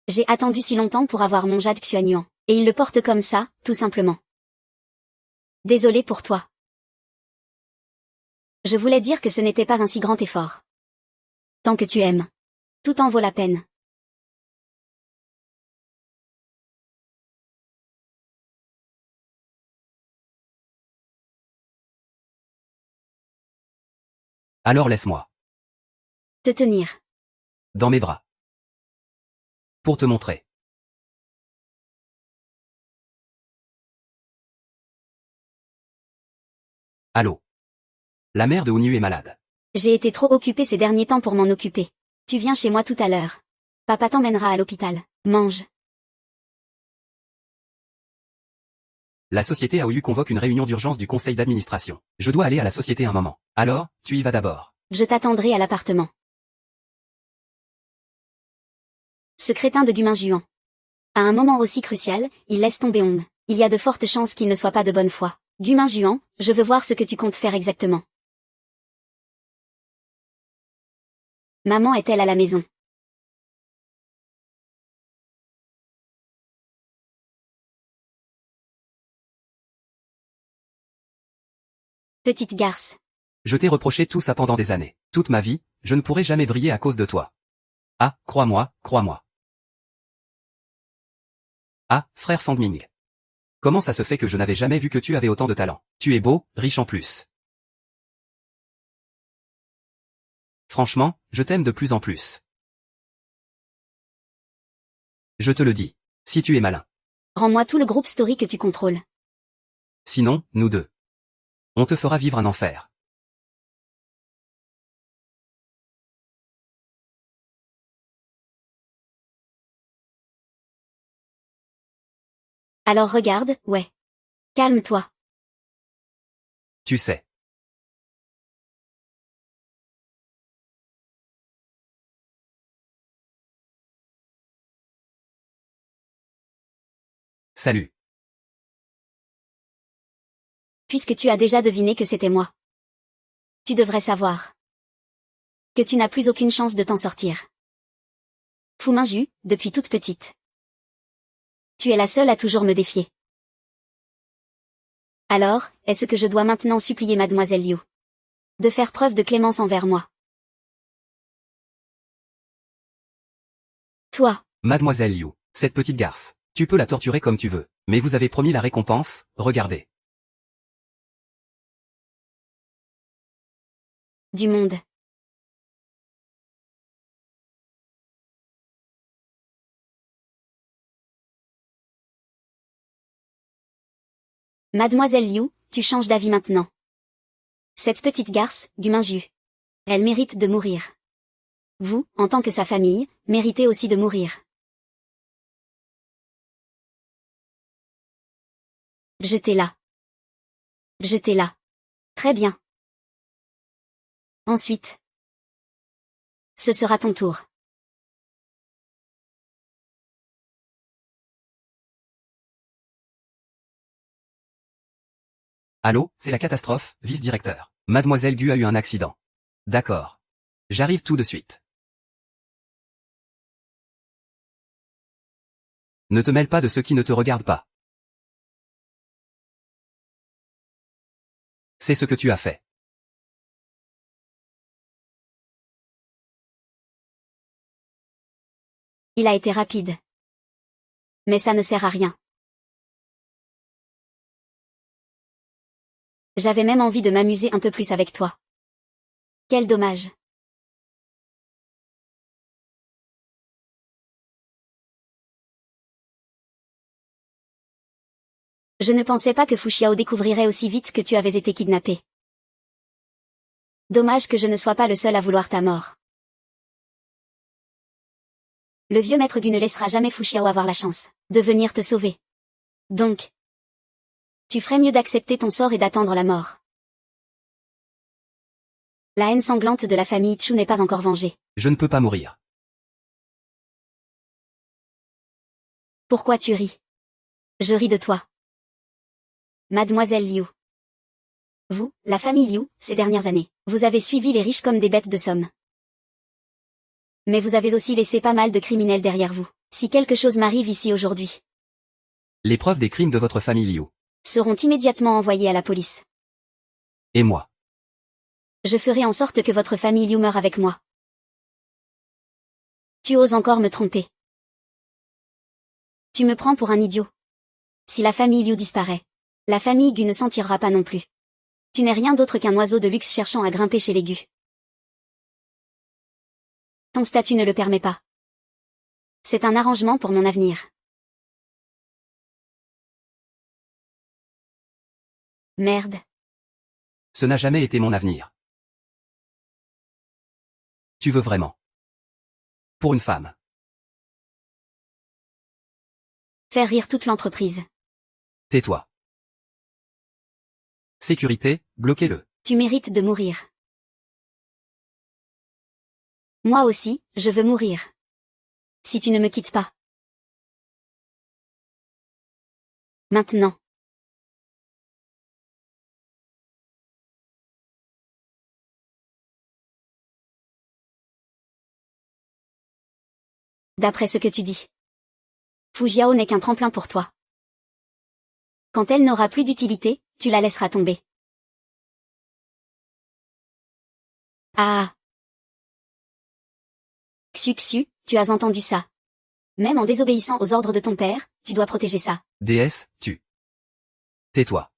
J'ai attendu si longtemps pour avoir mon Jade Xuanyuan. Et il le porte comme ça, tout simplement. Désolé pour toi. Je voulais dire que ce n'était pas un si grand effort. Tant que tu aimes. Tout en vaut la peine. Alors laisse-moi Te tenir. dans mes bras pour te montrer. Allô? La mère de Onyu est malade. J'ai été trop occupée ces derniers temps pour m'en occuper. Tu viens chez moi tout à l'heure. Papa t'emmènera à l'hôpital. Mange. La société AOU convoque une réunion d'urgence du conseil d'administration. Je dois aller à la société un moment. Alors, tu y vas d'abord. Je t'attendrai à l'appartement. Ce crétin de Gumin Juan. À un moment aussi crucial, il laisse tomber Hong. Il y a de fortes chances qu'il ne soit pas de bonne foi. Gumin Juan, je veux voir ce que tu comptes faire exactement. Maman est-elle à la maison? Petite garce. Je t'ai reproché tout ça pendant des années. Toute ma vie, je ne pourrai jamais briller à cause de toi. Ah, crois-moi, crois-moi. Ah, frère Fangming. Comment ça se fait que je n'avais jamais vu que tu avais autant de talent? Tu es beau, riche en plus. Franchement, je t'aime de plus en plus. Je te le dis. Si tu es malin. Rends-moi tout le groupe story que tu contrôles. Sinon, nous deux. On te fera vivre un enfer. Alors regarde, ouais. Calme-toi. Tu sais. Salut. Puisque tu as déjà deviné que c'était moi. Tu devrais savoir. Que tu n'as plus aucune chance de t'en sortir. Fu Minju, depuis toute petite. Tu es la seule à toujours me défier. Alors, est-ce que je dois maintenant supplier Mademoiselle Liu de faire preuve de clémence envers moi? Toi, Mademoiselle Liu, cette petite garce. Tu peux la torturer comme tu veux. Mais vous avez promis la récompense, regardez. du monde. Mademoiselle Liu, tu changes d'avis maintenant. Cette petite garce, Guminju. Elle mérite de mourir. Vous, en tant que sa famille, méritez aussi de mourir. Jetez-la. Jetez-la. Très bien. Ensuite. Ce sera ton tour. Allô, c'est la catastrophe, vice-directeur. Mademoiselle Gu a eu un accident. D'accord. J'arrive tout de suite. Ne te mêle pas de ceux qui ne te regardent pas. C'est ce que tu as fait. Il a été rapide. Mais ça ne sert à rien. J'avais même envie de m'amuser un peu plus avec toi. Quel dommage. Je ne pensais pas que Fu Xiao découvrirait aussi vite que tu avais été kidnappé. Dommage que je ne sois pas le seul à vouloir ta mort. Le vieux maître Gu ne laissera jamais Fu Xiao avoir la chance de venir te sauver. Donc, tu ferais mieux d'accepter ton sort et d'attendre la mort. La haine sanglante de la famille Chu n'est pas encore vengée. Je ne peux pas mourir. Pourquoi tu ris? Je ris de toi. Mademoiselle Liu. Vous, la famille Liu, ces dernières années, vous avez suivi les riches comme des bêtes de somme. Mais vous avez aussi laissé pas mal de criminels derrière vous. Si quelque chose m'arrive ici aujourd'hui, Les preuves des crimes de votre famille Liu. seront immédiatement envoyées à la police. Et moi. Je ferai en sorte que votre famille Liu meure avec moi. Tu oses encore me tromper. Tu me prends pour un idiot. Si la famille Liu disparaît, la famille Gu ne s'en tirera pas non plus. Tu n'es rien d'autre qu'un oiseau de luxe cherchant à grimper chez les Gu. Ton statut ne le permet pas. C'est un arrangement pour mon avenir. Merde. Ce n'a jamais été mon avenir. Tu veux vraiment. Pour une femme. Faire rire toute l'entreprise. Tais-toi. Sécurité, bloquez-le. Tu mérites de mourir. Moi aussi, je veux mourir. Si tu ne me quittes pas. Maintenant. D'après ce que tu dis. Fu Jiao n'est qu'un tremplin pour toi. Quand elle n'aura plus d'utilité, tu la laisseras tomber. Ah. Xu Xu, tu as entendu ça. Même en désobéissant aux ordres de ton père, tu dois protéger ça. Déesse, tu. Tais-toi.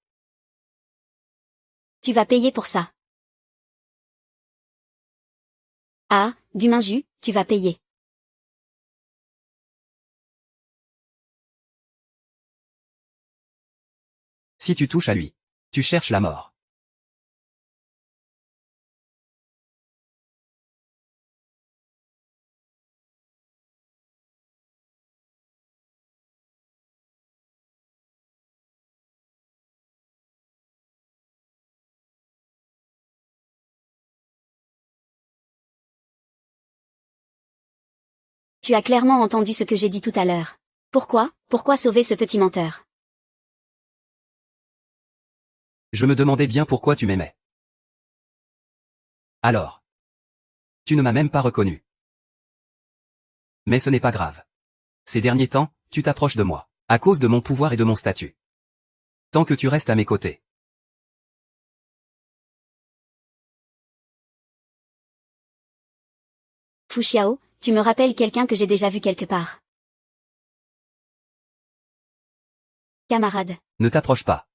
Tu vas payer pour ça. Ah, Guminju, tu vas payer. Si tu touches à lui. Tu cherches la mort. Tu as clairement entendu ce que j'ai dit tout à l'heure. Pourquoi sauver ce petit menteur? Je me demandais bien pourquoi tu m'aimais. Alors. Tu ne m'as même pas reconnu. Mais ce n'est pas grave. Ces derniers temps, tu t'approches de moi. À cause de mon pouvoir et de mon statut. Tant que tu restes à mes côtés. Fu Xiao, tu me rappelles quelqu'un que j'ai déjà vu quelque part. Camarade. Ne t'approche pas.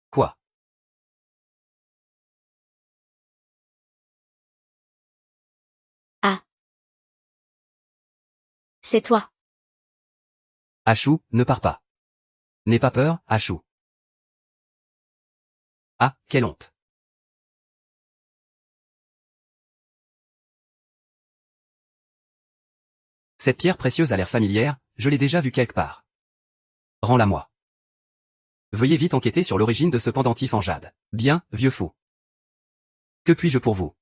Quoi? Ah. C'est toi. Achou, ne pars pas. N'aie pas peur, Achou. Ah, quelle honte. Cette pierre précieuse a l'air familière, je l'ai déjà vue quelque part. Rends-la-moi. Veuillez vite enquêter sur l'origine de ce pendentif en jade. Bien, vieux fou. Que puis-je pour vous?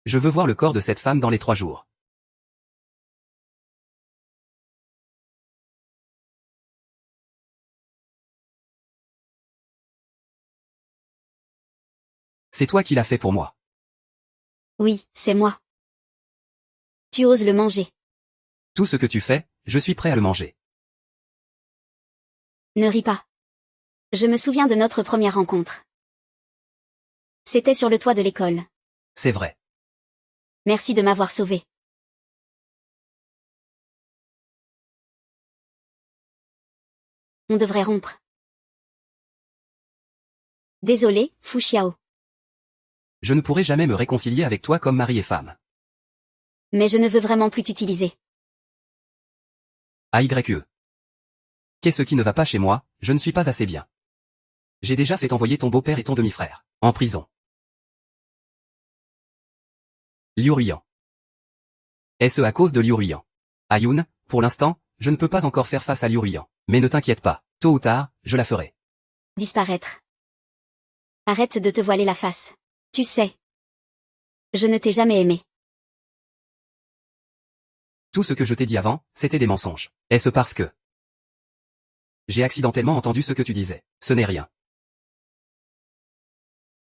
Je veux voir le corps de cette femme dans les 3 jours. C'est toi qui l'as fait pour moi. Oui, c'est moi. Tu oses le manger. Tout ce que tu fais, je suis prêt à le manger. Ne ris pas. Je me souviens de notre première rencontre. C'était sur le toit de l'école. C'est vrai. Merci de m'avoir sauvé. On devrait rompre. Désolé, Fu Xiao. Je ne pourrai jamais me réconcilier avec toi comme mari et femme. Mais je ne veux vraiment plus t'utiliser. AYE. Qu'est-ce qui ne va pas chez moi, je ne suis pas assez bien. J'ai déjà fait envoyer ton beau-père et ton demi-frère en prison. Liu Ruiyan. Est-ce à cause de Liu Ruiyan? Ayun, pour l'instant, je ne peux pas encore faire face à Liu Ruiyan. Mais ne t'inquiète pas, tôt ou tard, je la ferai. Disparaître. Arrête de te voiler la face. Tu sais. Je ne t'ai jamais aimé. Tout ce que je t'ai dit avant, c'était des mensonges. Est-ce parce que j'ai accidentellement entendu ce que tu disais? Ce n'est rien.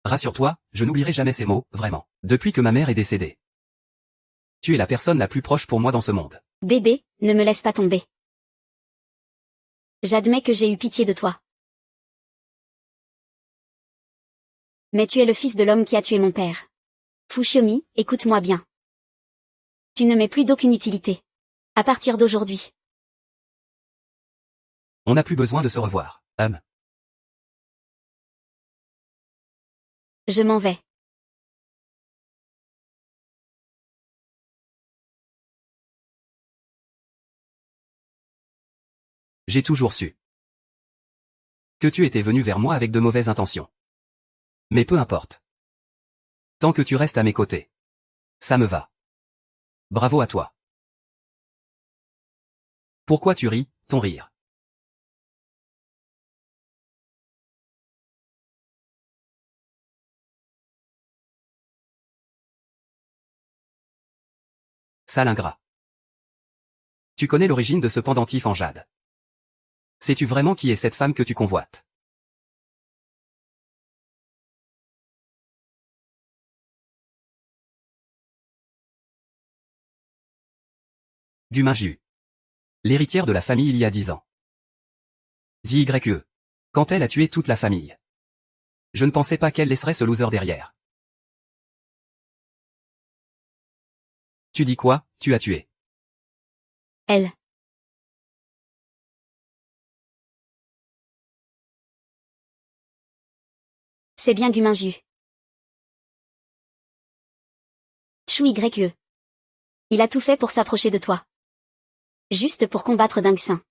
Rassure-toi, je n'oublierai jamais ces mots, vraiment. Depuis que ma mère est décédée. Tu es la personne la plus proche pour moi dans ce monde. Bébé, ne me laisse pas tomber. J'admets que j'ai eu pitié de toi. Mais tu es le fils de l'homme qui a tué mon père. Fu Xiaomi, écoute-moi bien. Tu ne m'es plus d'aucune utilité. À partir d'aujourd'hui. On n'a plus besoin de se revoir. Je m'en vais. J'ai toujours su que tu étais venu vers moi avec de mauvaises intentions. Mais peu importe. Tant que tu restes à mes côtés. Ça me va. Bravo à toi. Pourquoi tu ris, ton rire? Sale ingrat. Tu connais l'origine de ce pendentif en jade. Sais-tu vraiment qui est cette femme que tu convoites? Guminju. L'héritière de la famille il y a 10 ans. ZYE. Quand elle a tué toute la famille. Je ne pensais pas qu'elle laisserait ce loser derrière. Tu dis quoi, tu as tué? Elle. C'est bien Guminju. Chu YE. Il a tout fait pour s'approcher de toi. Juste pour combattre Deng Xin.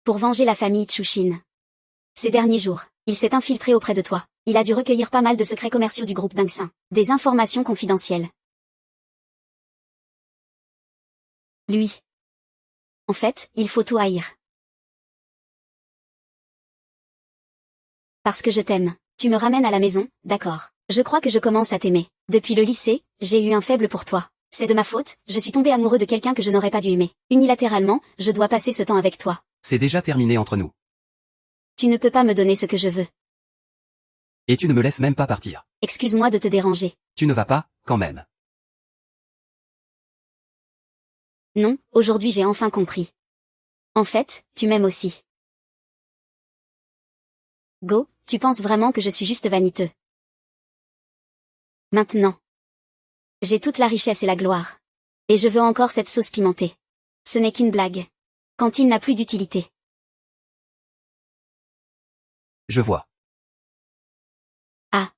Pour venger la famille Chushin. Ces derniers jours, il s'est infiltré auprès de toi. Il a dû recueillir pas mal de secrets commerciaux du groupe Deng Xin. Des informations confidentielles. Lui. En fait, il faut tout haïr. Parce que je t'aime. Tu me ramènes à la maison, d'accord. Je crois que je commence à t'aimer. Depuis le lycée, j'ai eu un faible pour toi. C'est de ma faute, je suis tombé amoureux de quelqu'un que je n'aurais pas dû aimer. Unilatéralement, je dois passer ce temps avec toi. C'est déjà terminé entre nous. Tu ne peux pas me donner ce que je veux. Et tu ne me laisses même pas partir. Excuse-moi de te déranger. Tu ne vas pas, quand même. Non, aujourd'hui j'ai enfin compris. En fait, tu m'aimes aussi. Go, tu penses vraiment que je suis juste vaniteux. Maintenant. J'ai toute la richesse et la gloire. Et je veux encore cette sauce pimentée. Ce n'est qu'une blague. Quand il n'a plus d'utilité. Je vois. Ah.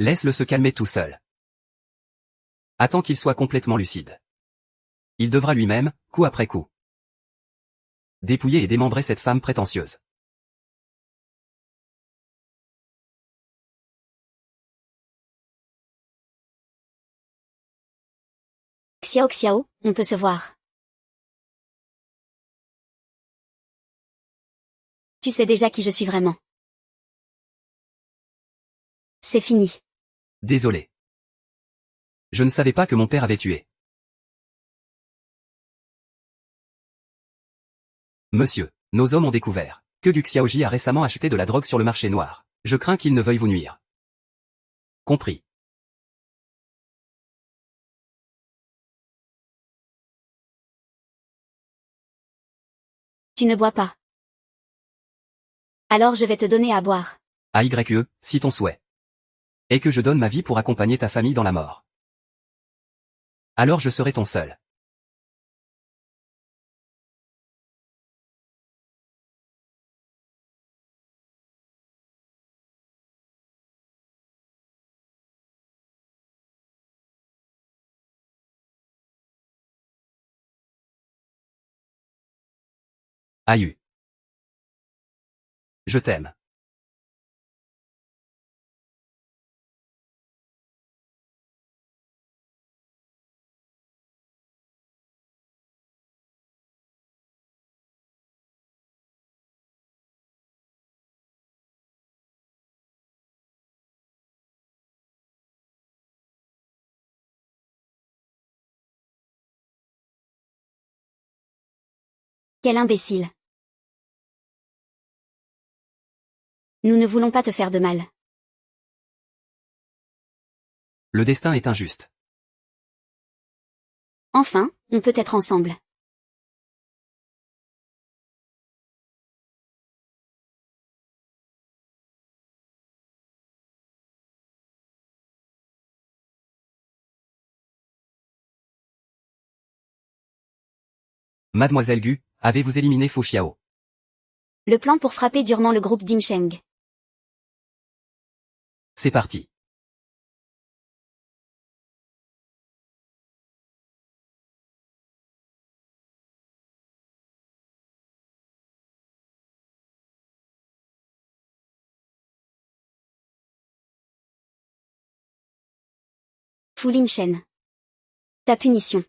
Laisse-le se calmer tout seul. Attends qu'il soit complètement lucide. Il devra lui-même, coup après coup, dépouiller et démembrer cette femme prétentieuse. Xiao Xiao, on peut se voir. Tu sais déjà qui je suis vraiment. C'est fini. Désolé. Je ne savais pas que mon père avait tué. Monsieur, nos hommes ont découvert que du Xiaoji a récemment acheté de la drogue sur le marché noir. Je crains qu'il ne veuille vous nuire. Compris. Tu ne bois pas. Alors je vais te donner à boire. AYE, si ton souhait. Et que je donne ma vie pour accompagner ta famille dans la mort. Alors je serai ton seul. Aïe. Je t'aime. Quel imbécile. Nous ne voulons pas te faire de mal. Le destin est injuste. Enfin, on peut être ensemble. Mademoiselle Gu, avez-vous éliminé Fu Xiao? Le plan pour frapper durement le groupe Dimsheng. C'est parti. Fu Lingchen. Ta punition.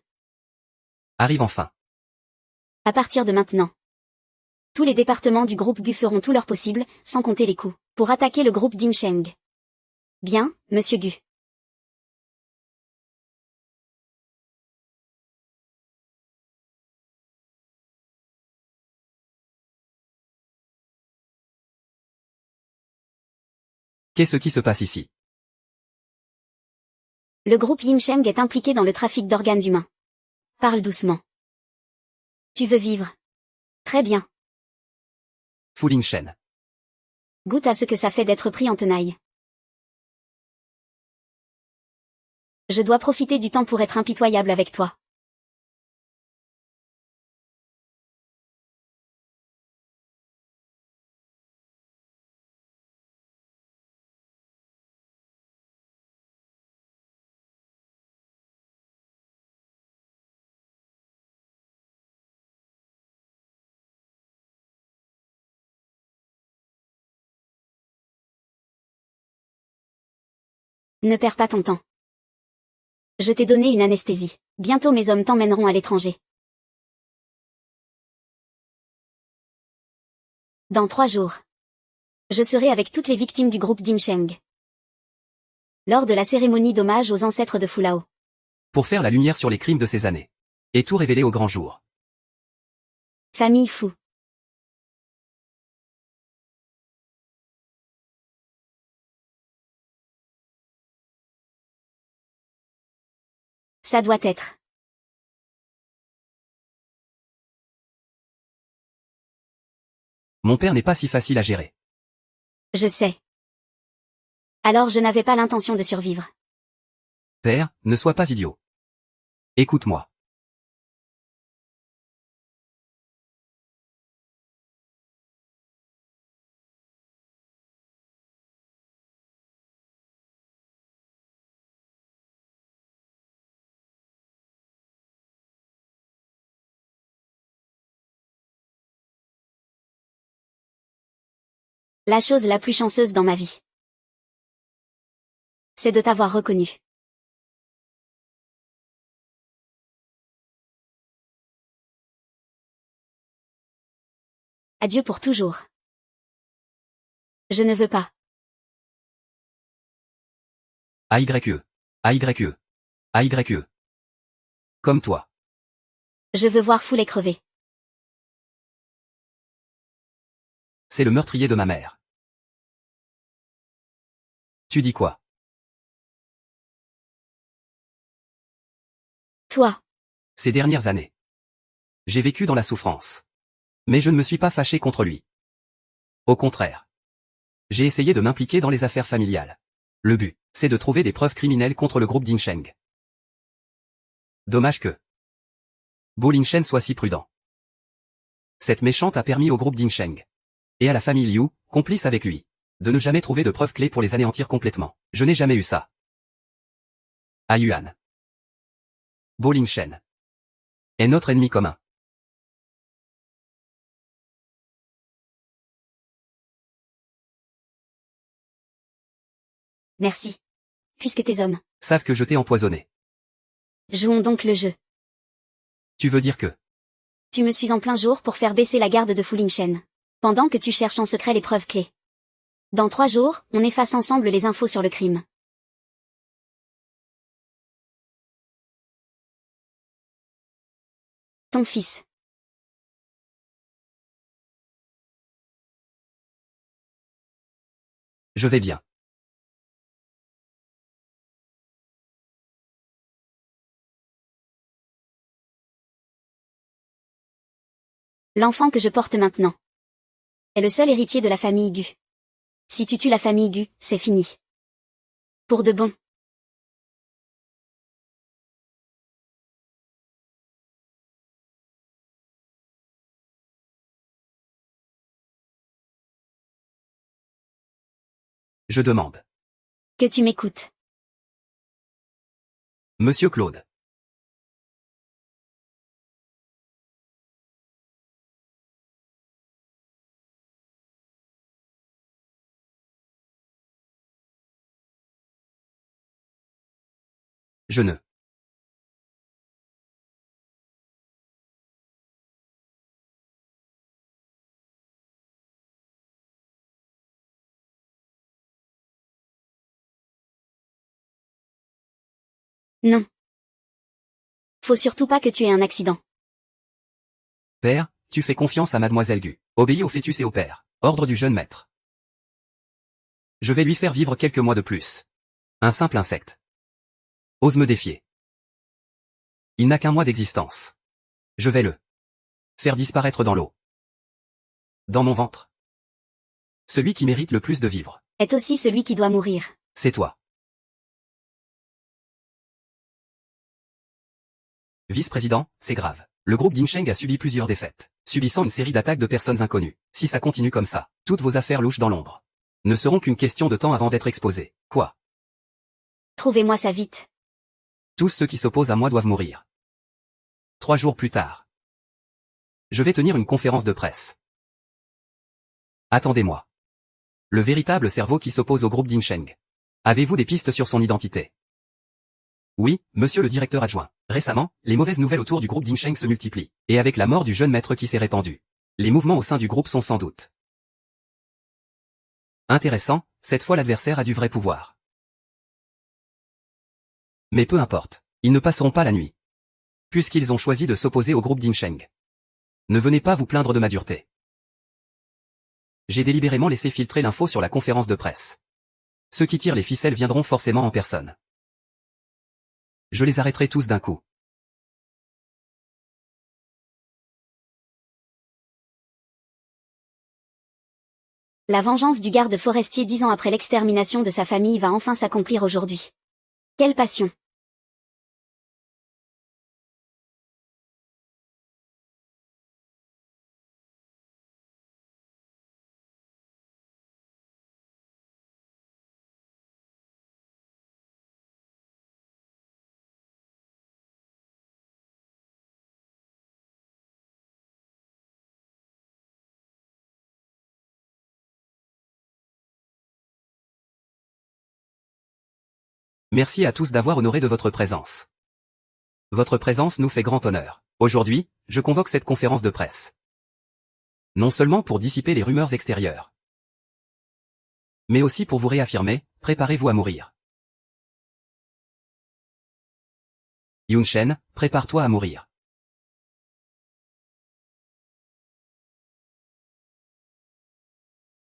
Arrive enfin. À partir de maintenant. Tous les départements du groupe Gu feront tout leur possible, sans compter les coups, pour attaquer le groupe Dimsheng. Bien, monsieur Gu. Qu'est-ce qui se passe ici? Le groupe Yimsheng est impliqué dans le trafic d'organes humains. Parle doucement. Tu veux vivre? Très bien. Fu Lingchen. Goûte à ce que ça fait d'être pris en tenaille. Je dois profiter du temps pour être impitoyable avec toi. Ne perds pas ton temps. Je t'ai donné une anesthésie. Bientôt mes hommes t'emmèneront à l'étranger. Dans 3 jours. Je serai avec toutes les victimes du groupe Dimsheng. Lors de la cérémonie d'hommage aux ancêtres de Fulao. Pour faire la lumière sur les crimes de ces années. Et tout révéler au grand jour. Famille Fu. Ça doit être. Mon père n'est pas si facile à gérer. Je sais. Alors je n'avais pas l'intention de survivre. Père, ne sois pas idiot. Écoute-moi. La chose la plus chanceuse dans ma vie. C'est de t'avoir reconnu. Adieu pour toujours. Je ne veux pas. AYE. AYE. AYE. Comme toi. Je veux voir Foulet crever. C'est le meurtrier de ma mère. Tu dis quoi? Toi. Ces dernières années. J'ai vécu dans la souffrance. Mais je ne me suis pas fâché contre lui. Au contraire. J'ai essayé de m'impliquer dans les affaires familiales. Le but. c'est de trouver des preuves criminelles contre le groupe Dingsheng. Dommage que Bo Lingshen soit si prudent. Cette méchante a permis au groupe Dingsheng et à la famille Liu, complice avec lui, de ne jamais trouver de preuves clés pour les anéantir complètement. Je n'ai jamais eu ça. À Yuan. Bo Lingshen est notre ennemi commun. Merci. Puisque tes hommes Savent que je t'ai empoisonné. jouons donc le jeu. Tu veux dire que Tu me suis en plein jour pour faire baisser la garde de Fu Lingshen. Pendant que tu cherches en secret les preuves clés. Dans 3 jours, on efface ensemble les infos sur le crime. Ton fils. je vais bien. L'enfant que je porte maintenant est le seul héritier de la famille Gu. Si tu tues la famille Gu, c'est fini. Pour de bon. Je demande. Que tu m'écoutes. Monsieur Claude. Je ne. Non. Faut surtout pas que tu aies un accident. Père, tu fais confiance à mademoiselle Gu. Obéis au fœtus et au père. Ordre du jeune maître. Je vais lui faire vivre quelques mois de plus. Un simple insecte. Ose me défier. Il n'a qu'un mois d'existence. Je vais le faire disparaître dans l'eau. Dans mon ventre. Celui qui mérite le plus de vivre. Est aussi celui qui doit mourir. C'est toi. Vice-président, c'est grave. Le groupe Dingsheng a subi plusieurs défaites, subissant une série d'attaques de personnes inconnues. Si ça continue comme ça, toutes vos affaires louches dans l'ombre ne seront qu'une question de temps avant d'être exposées. Quoi? Trouvez-moi ça vite. Tous ceux qui s'opposent à moi doivent mourir. 3 jours plus tard. Je vais tenir une conférence de presse. Attendez-moi. Le véritable cerveau qui s'oppose au groupe Dingsheng. Avez-vous des pistes sur son identité? Oui, monsieur le directeur adjoint. Récemment, les mauvaises nouvelles autour du groupe Dingsheng se multiplient. Et avec la mort du jeune maître qui s'est répandu, les mouvements au sein du groupe sont sans doute intéressants. Cette fois l'adversaire a du vrai pouvoir. Mais peu importe, ils ne passeront pas la nuit. Puisqu'ils ont choisi de s'opposer au groupe Dingsheng. Ne venez pas vous plaindre de ma dureté. J'ai délibérément laissé filtrer l'info sur la conférence de presse. Ceux qui tirent les ficelles viendront forcément en personne. Je les arrêterai tous d'un coup. La vengeance du garde forestier 10 ans après l'extermination de sa famille va enfin s'accomplir aujourd'hui. Quelle passion! Merci à tous d'avoir honoré de votre présence. Votre présence nous fait grand honneur. Aujourd'hui, je convoque cette conférence de presse. Non seulement pour dissiper les rumeurs extérieures, mais aussi pour vous réaffirmer, préparez-vous à mourir. Yun Shen, prépare-toi à mourir.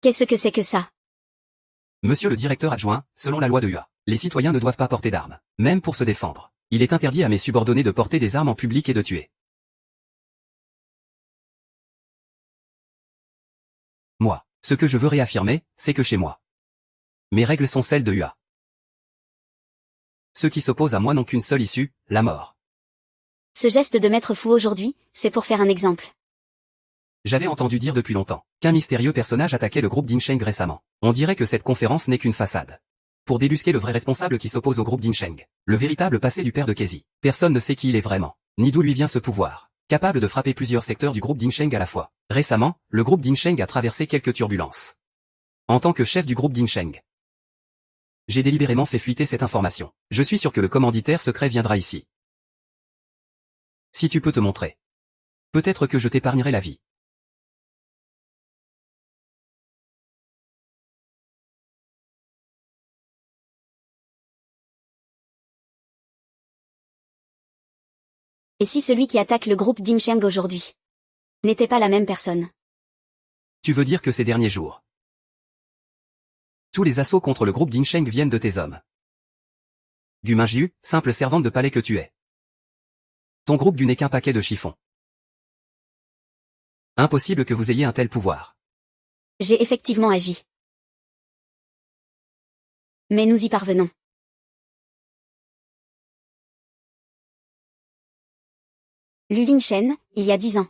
Qu'est-ce que c'est que ça? Monsieur le directeur adjoint, selon la loi de UA, les citoyens ne doivent pas porter d'armes, même pour se défendre. Il est interdit à mes subordonnés de porter des armes en public et de tuer. Moi, ce que je veux réaffirmer, c'est que chez moi, mes règles sont celles de UA. Ceux qui s'opposent à moi n'ont qu'une seule issue, la mort. Ce geste de maître fou aujourd'hui, c'est pour faire un exemple. J'avais entendu dire depuis longtemps qu'un mystérieux personnage attaquait le groupe Dinsheng récemment. On dirait que cette conférence n'est qu'une façade. Pour débusquer le vrai responsable qui s'oppose au groupe Dinsheng, le véritable passé du père de Casey. Personne ne sait qui il est vraiment, ni d'où lui vient ce pouvoir, capable de frapper plusieurs secteurs du groupe Dinsheng à la fois. Récemment, le groupe Dinsheng a traversé quelques turbulences. En tant que chef du groupe Dinsheng, j'ai délibérément fait fuiter cette information. Je suis sûr que le commanditaire secret viendra ici. Si tu peux te montrer. Peut-être que je t'épargnerai la vie. Et si celui qui attaque le groupe Dinsheng aujourd'hui n'était pas la même personne? Tu veux dire que ces derniers jours, tous les assauts contre le groupe Dinsheng viennent de tes hommes. Gu Mingjiu, simple servante de palais que tu es. Ton groupe Gu n'est qu'un paquet de chiffons. Impossible que vous ayez un tel pouvoir. J'ai effectivement agi. Mais nous y parvenons. Lu Lingshen, il y a 10 ans.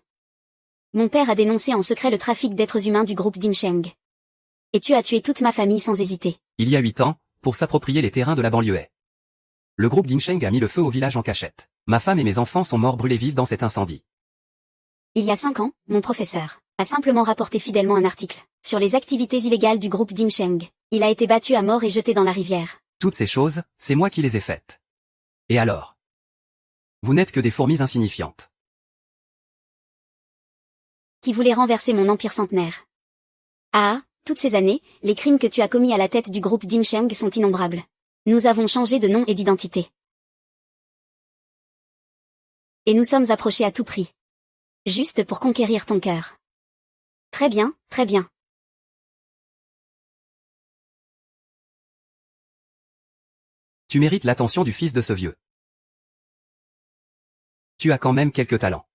Mon père a dénoncé en secret le trafic d'êtres humains du groupe Dinsheng. Et tu as tué toute ma famille sans hésiter. Il y a 8 ans, pour s'approprier les terrains de la banlieue. Le groupe Dinsheng a mis le feu au village en cachette. Ma femme et mes enfants sont morts brûlés vifs dans cet incendie. Il y a 5 ans, mon professeur a simplement rapporté fidèlement un article sur les activités illégales du groupe Dinsheng. Il a été battu à mort et jeté dans la rivière. Toutes ces choses, c'est moi qui les ai faites. Et alors? Vous n'êtes que des fourmis insignifiantes. Qui voulait renverser mon empire centenaire. Ah, toutes ces années, les crimes que tu as commis à la tête du groupe Dinsheng sont innombrables. Nous avons changé de nom et d'identité. Et nous sommes approchés à tout prix. Juste pour conquérir ton cœur. Très bien, très bien. Tu mérites l'attention du fils de ce vieux. Tu as quand même quelques talents.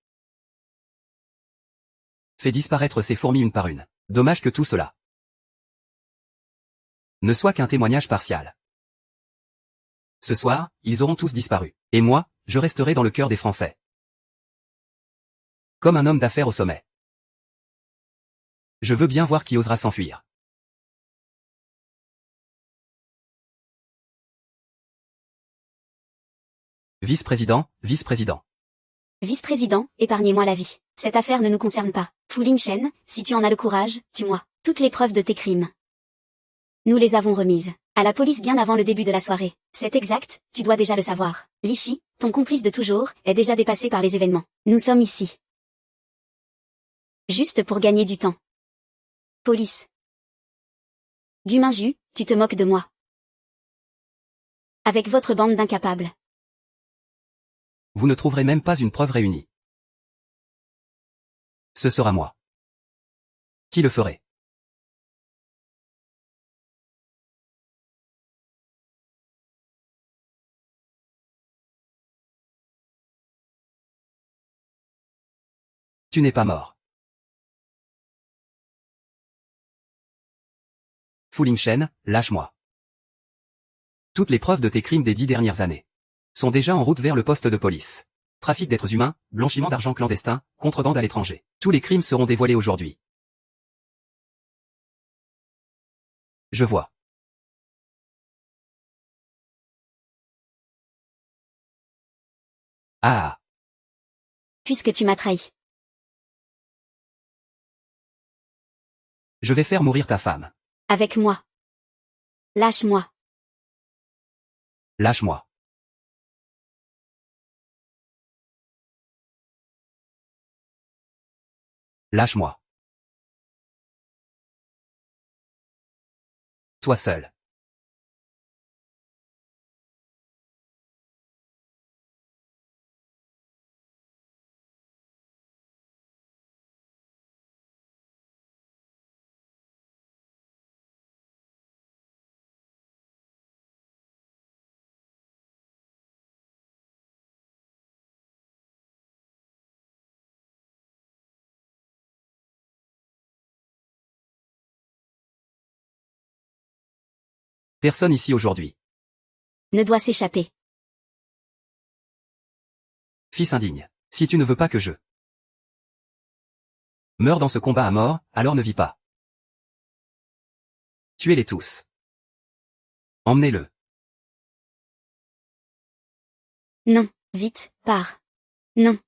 Fais disparaître ces fourmis une par une. Dommage que tout cela ne soit qu'un témoignage partial. Ce soir, ils auront tous disparu. Et moi, je resterai dans le cœur des Français. Comme un homme d'affaires au sommet. Je veux bien voir qui osera s'enfuir. Vice-président, vice-président. Vice-président, épargnez-moi la vie. Cette affaire ne nous concerne pas. Fu Lingshen, si tu en as le courage, tue-moi. Toutes les preuves de tes crimes. Nous les avons remises à la police bien avant le début de la soirée. C'est exact, tu dois déjà le savoir. Li Shi, ton complice de toujours, est déjà dépassé par les événements. Nous sommes ici juste pour gagner du temps. Police. Gu Mingjiu, tu te moques de moi. Avec votre bande d'incapables. Vous ne trouverez même pas une preuve réunie. Ce sera moi. Qui le ferait? Tu n'es pas mort. Fu Lingshen, lâche-moi. Toutes les preuves de tes crimes des 10 dernières années sont déjà en route vers le poste de police. Trafic d'êtres humains, blanchiment d'argent clandestin, contrebande à l'étranger. Tous les crimes seront dévoilés aujourd'hui. Je vois. Ah. Puisque tu m'as trahi. Je vais faire mourir ta femme. Avec moi. Lâche-moi. Lâche-moi. Lâche-moi. Toi seul. Personne ici aujourd'hui Ne doit s'échapper. Fils indigne. Si tu ne veux pas que je meure dans ce combat à mort, alors ne vis pas. Tuez-les tous. Emmenez-le. Non, vite, pars. Non.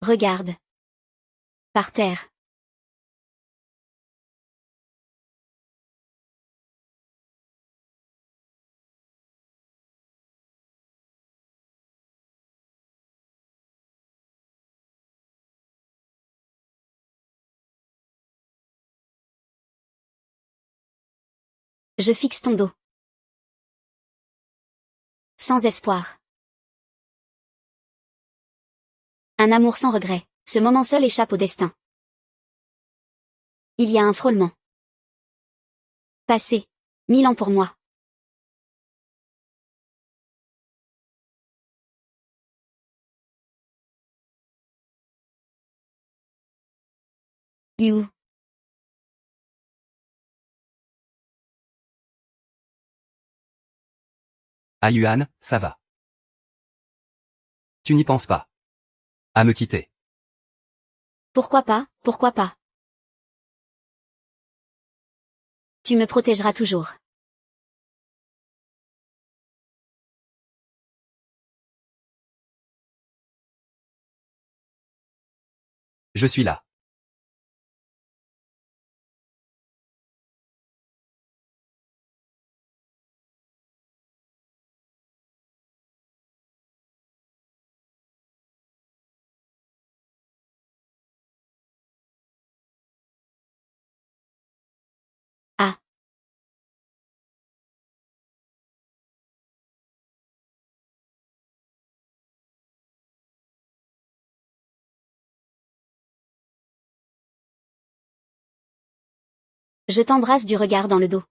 Regarde. Par terre. Je fixe ton dos. Sans espoir. Un amour sans regret. Ce moment seul échappe au destin. Il y a un frôlement. Passé. 1000 ans pour moi. You. Ah Yuan, ça va. Tu n'y penses pas. À me quitter. Pourquoi pas, pourquoi pas. Tu me protégeras toujours. Je suis là. Ah. Je t'embrasse du regard dans le dos.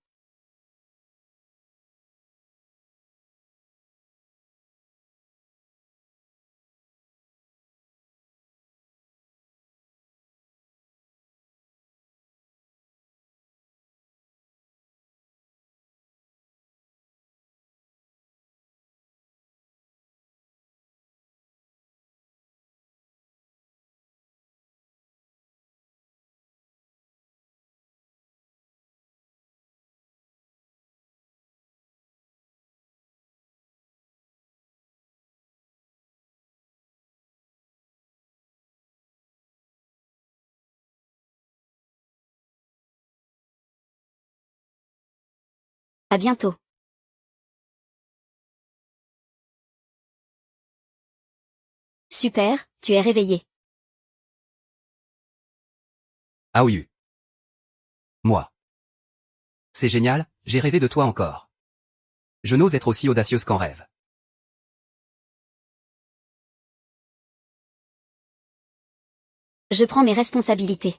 À bientôt. Super, tu es réveillé. Ah oui. Moi. C'est génial, j'ai rêvé de toi encore. Je n'ose être aussi audacieuse qu'en rêve. Je prends mes responsabilités.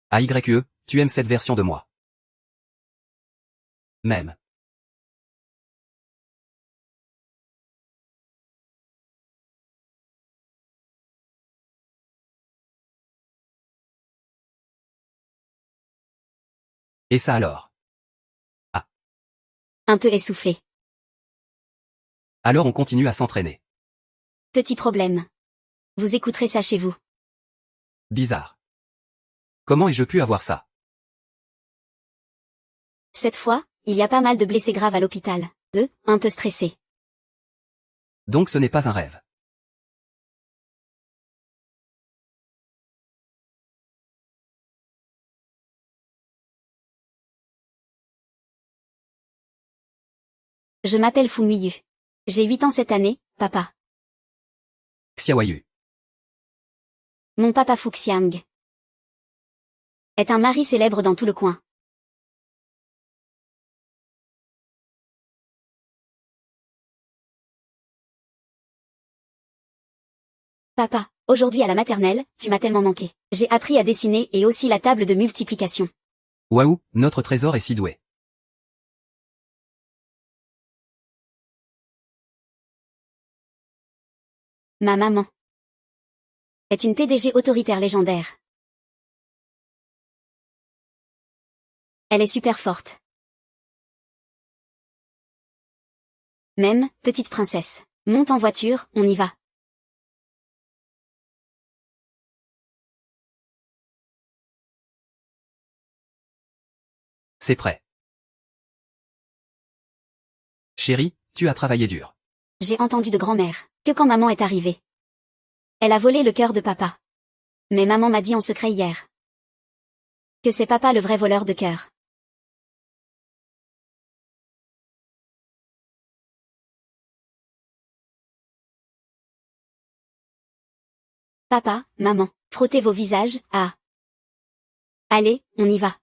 AYE, tu aimes cette version de moi. Même. Et ça alors? Ah. Un peu essoufflé. Alors on continue à s'entraîner. Petit problème. Vous écouterez ça chez vous. Bizarre. Comment ai-je pu avoir ça? Cette fois, il y a pas mal de blessés graves à l'hôpital. Eux, un peu stressés. Donc ce n'est pas un rêve. Je m'appelle Fumiyu. J'ai 8 ans cette année, papa. Xiaoyu. Mon papa Fuxiang est un mari célèbre dans tout le coin. Papa, aujourd'hui à la maternelle, tu m'as tellement manqué. J'ai appris à dessiner et aussi la table de multiplication. Waouh, notre trésor est si doué. Ma maman est une PDG autoritaire légendaire. Elle est super forte. Même, petite princesse. Monte en voiture, on y va. C'est prêt. Chérie, tu as travaillé dur. J'ai entendu de grand-mère que quand maman est arrivée, elle a volé le cœur de papa. Mais maman m'a dit en secret hier que c'est papa le vrai voleur de cœur. Papa, maman, frottez vos visages, ah. Allez, on y va.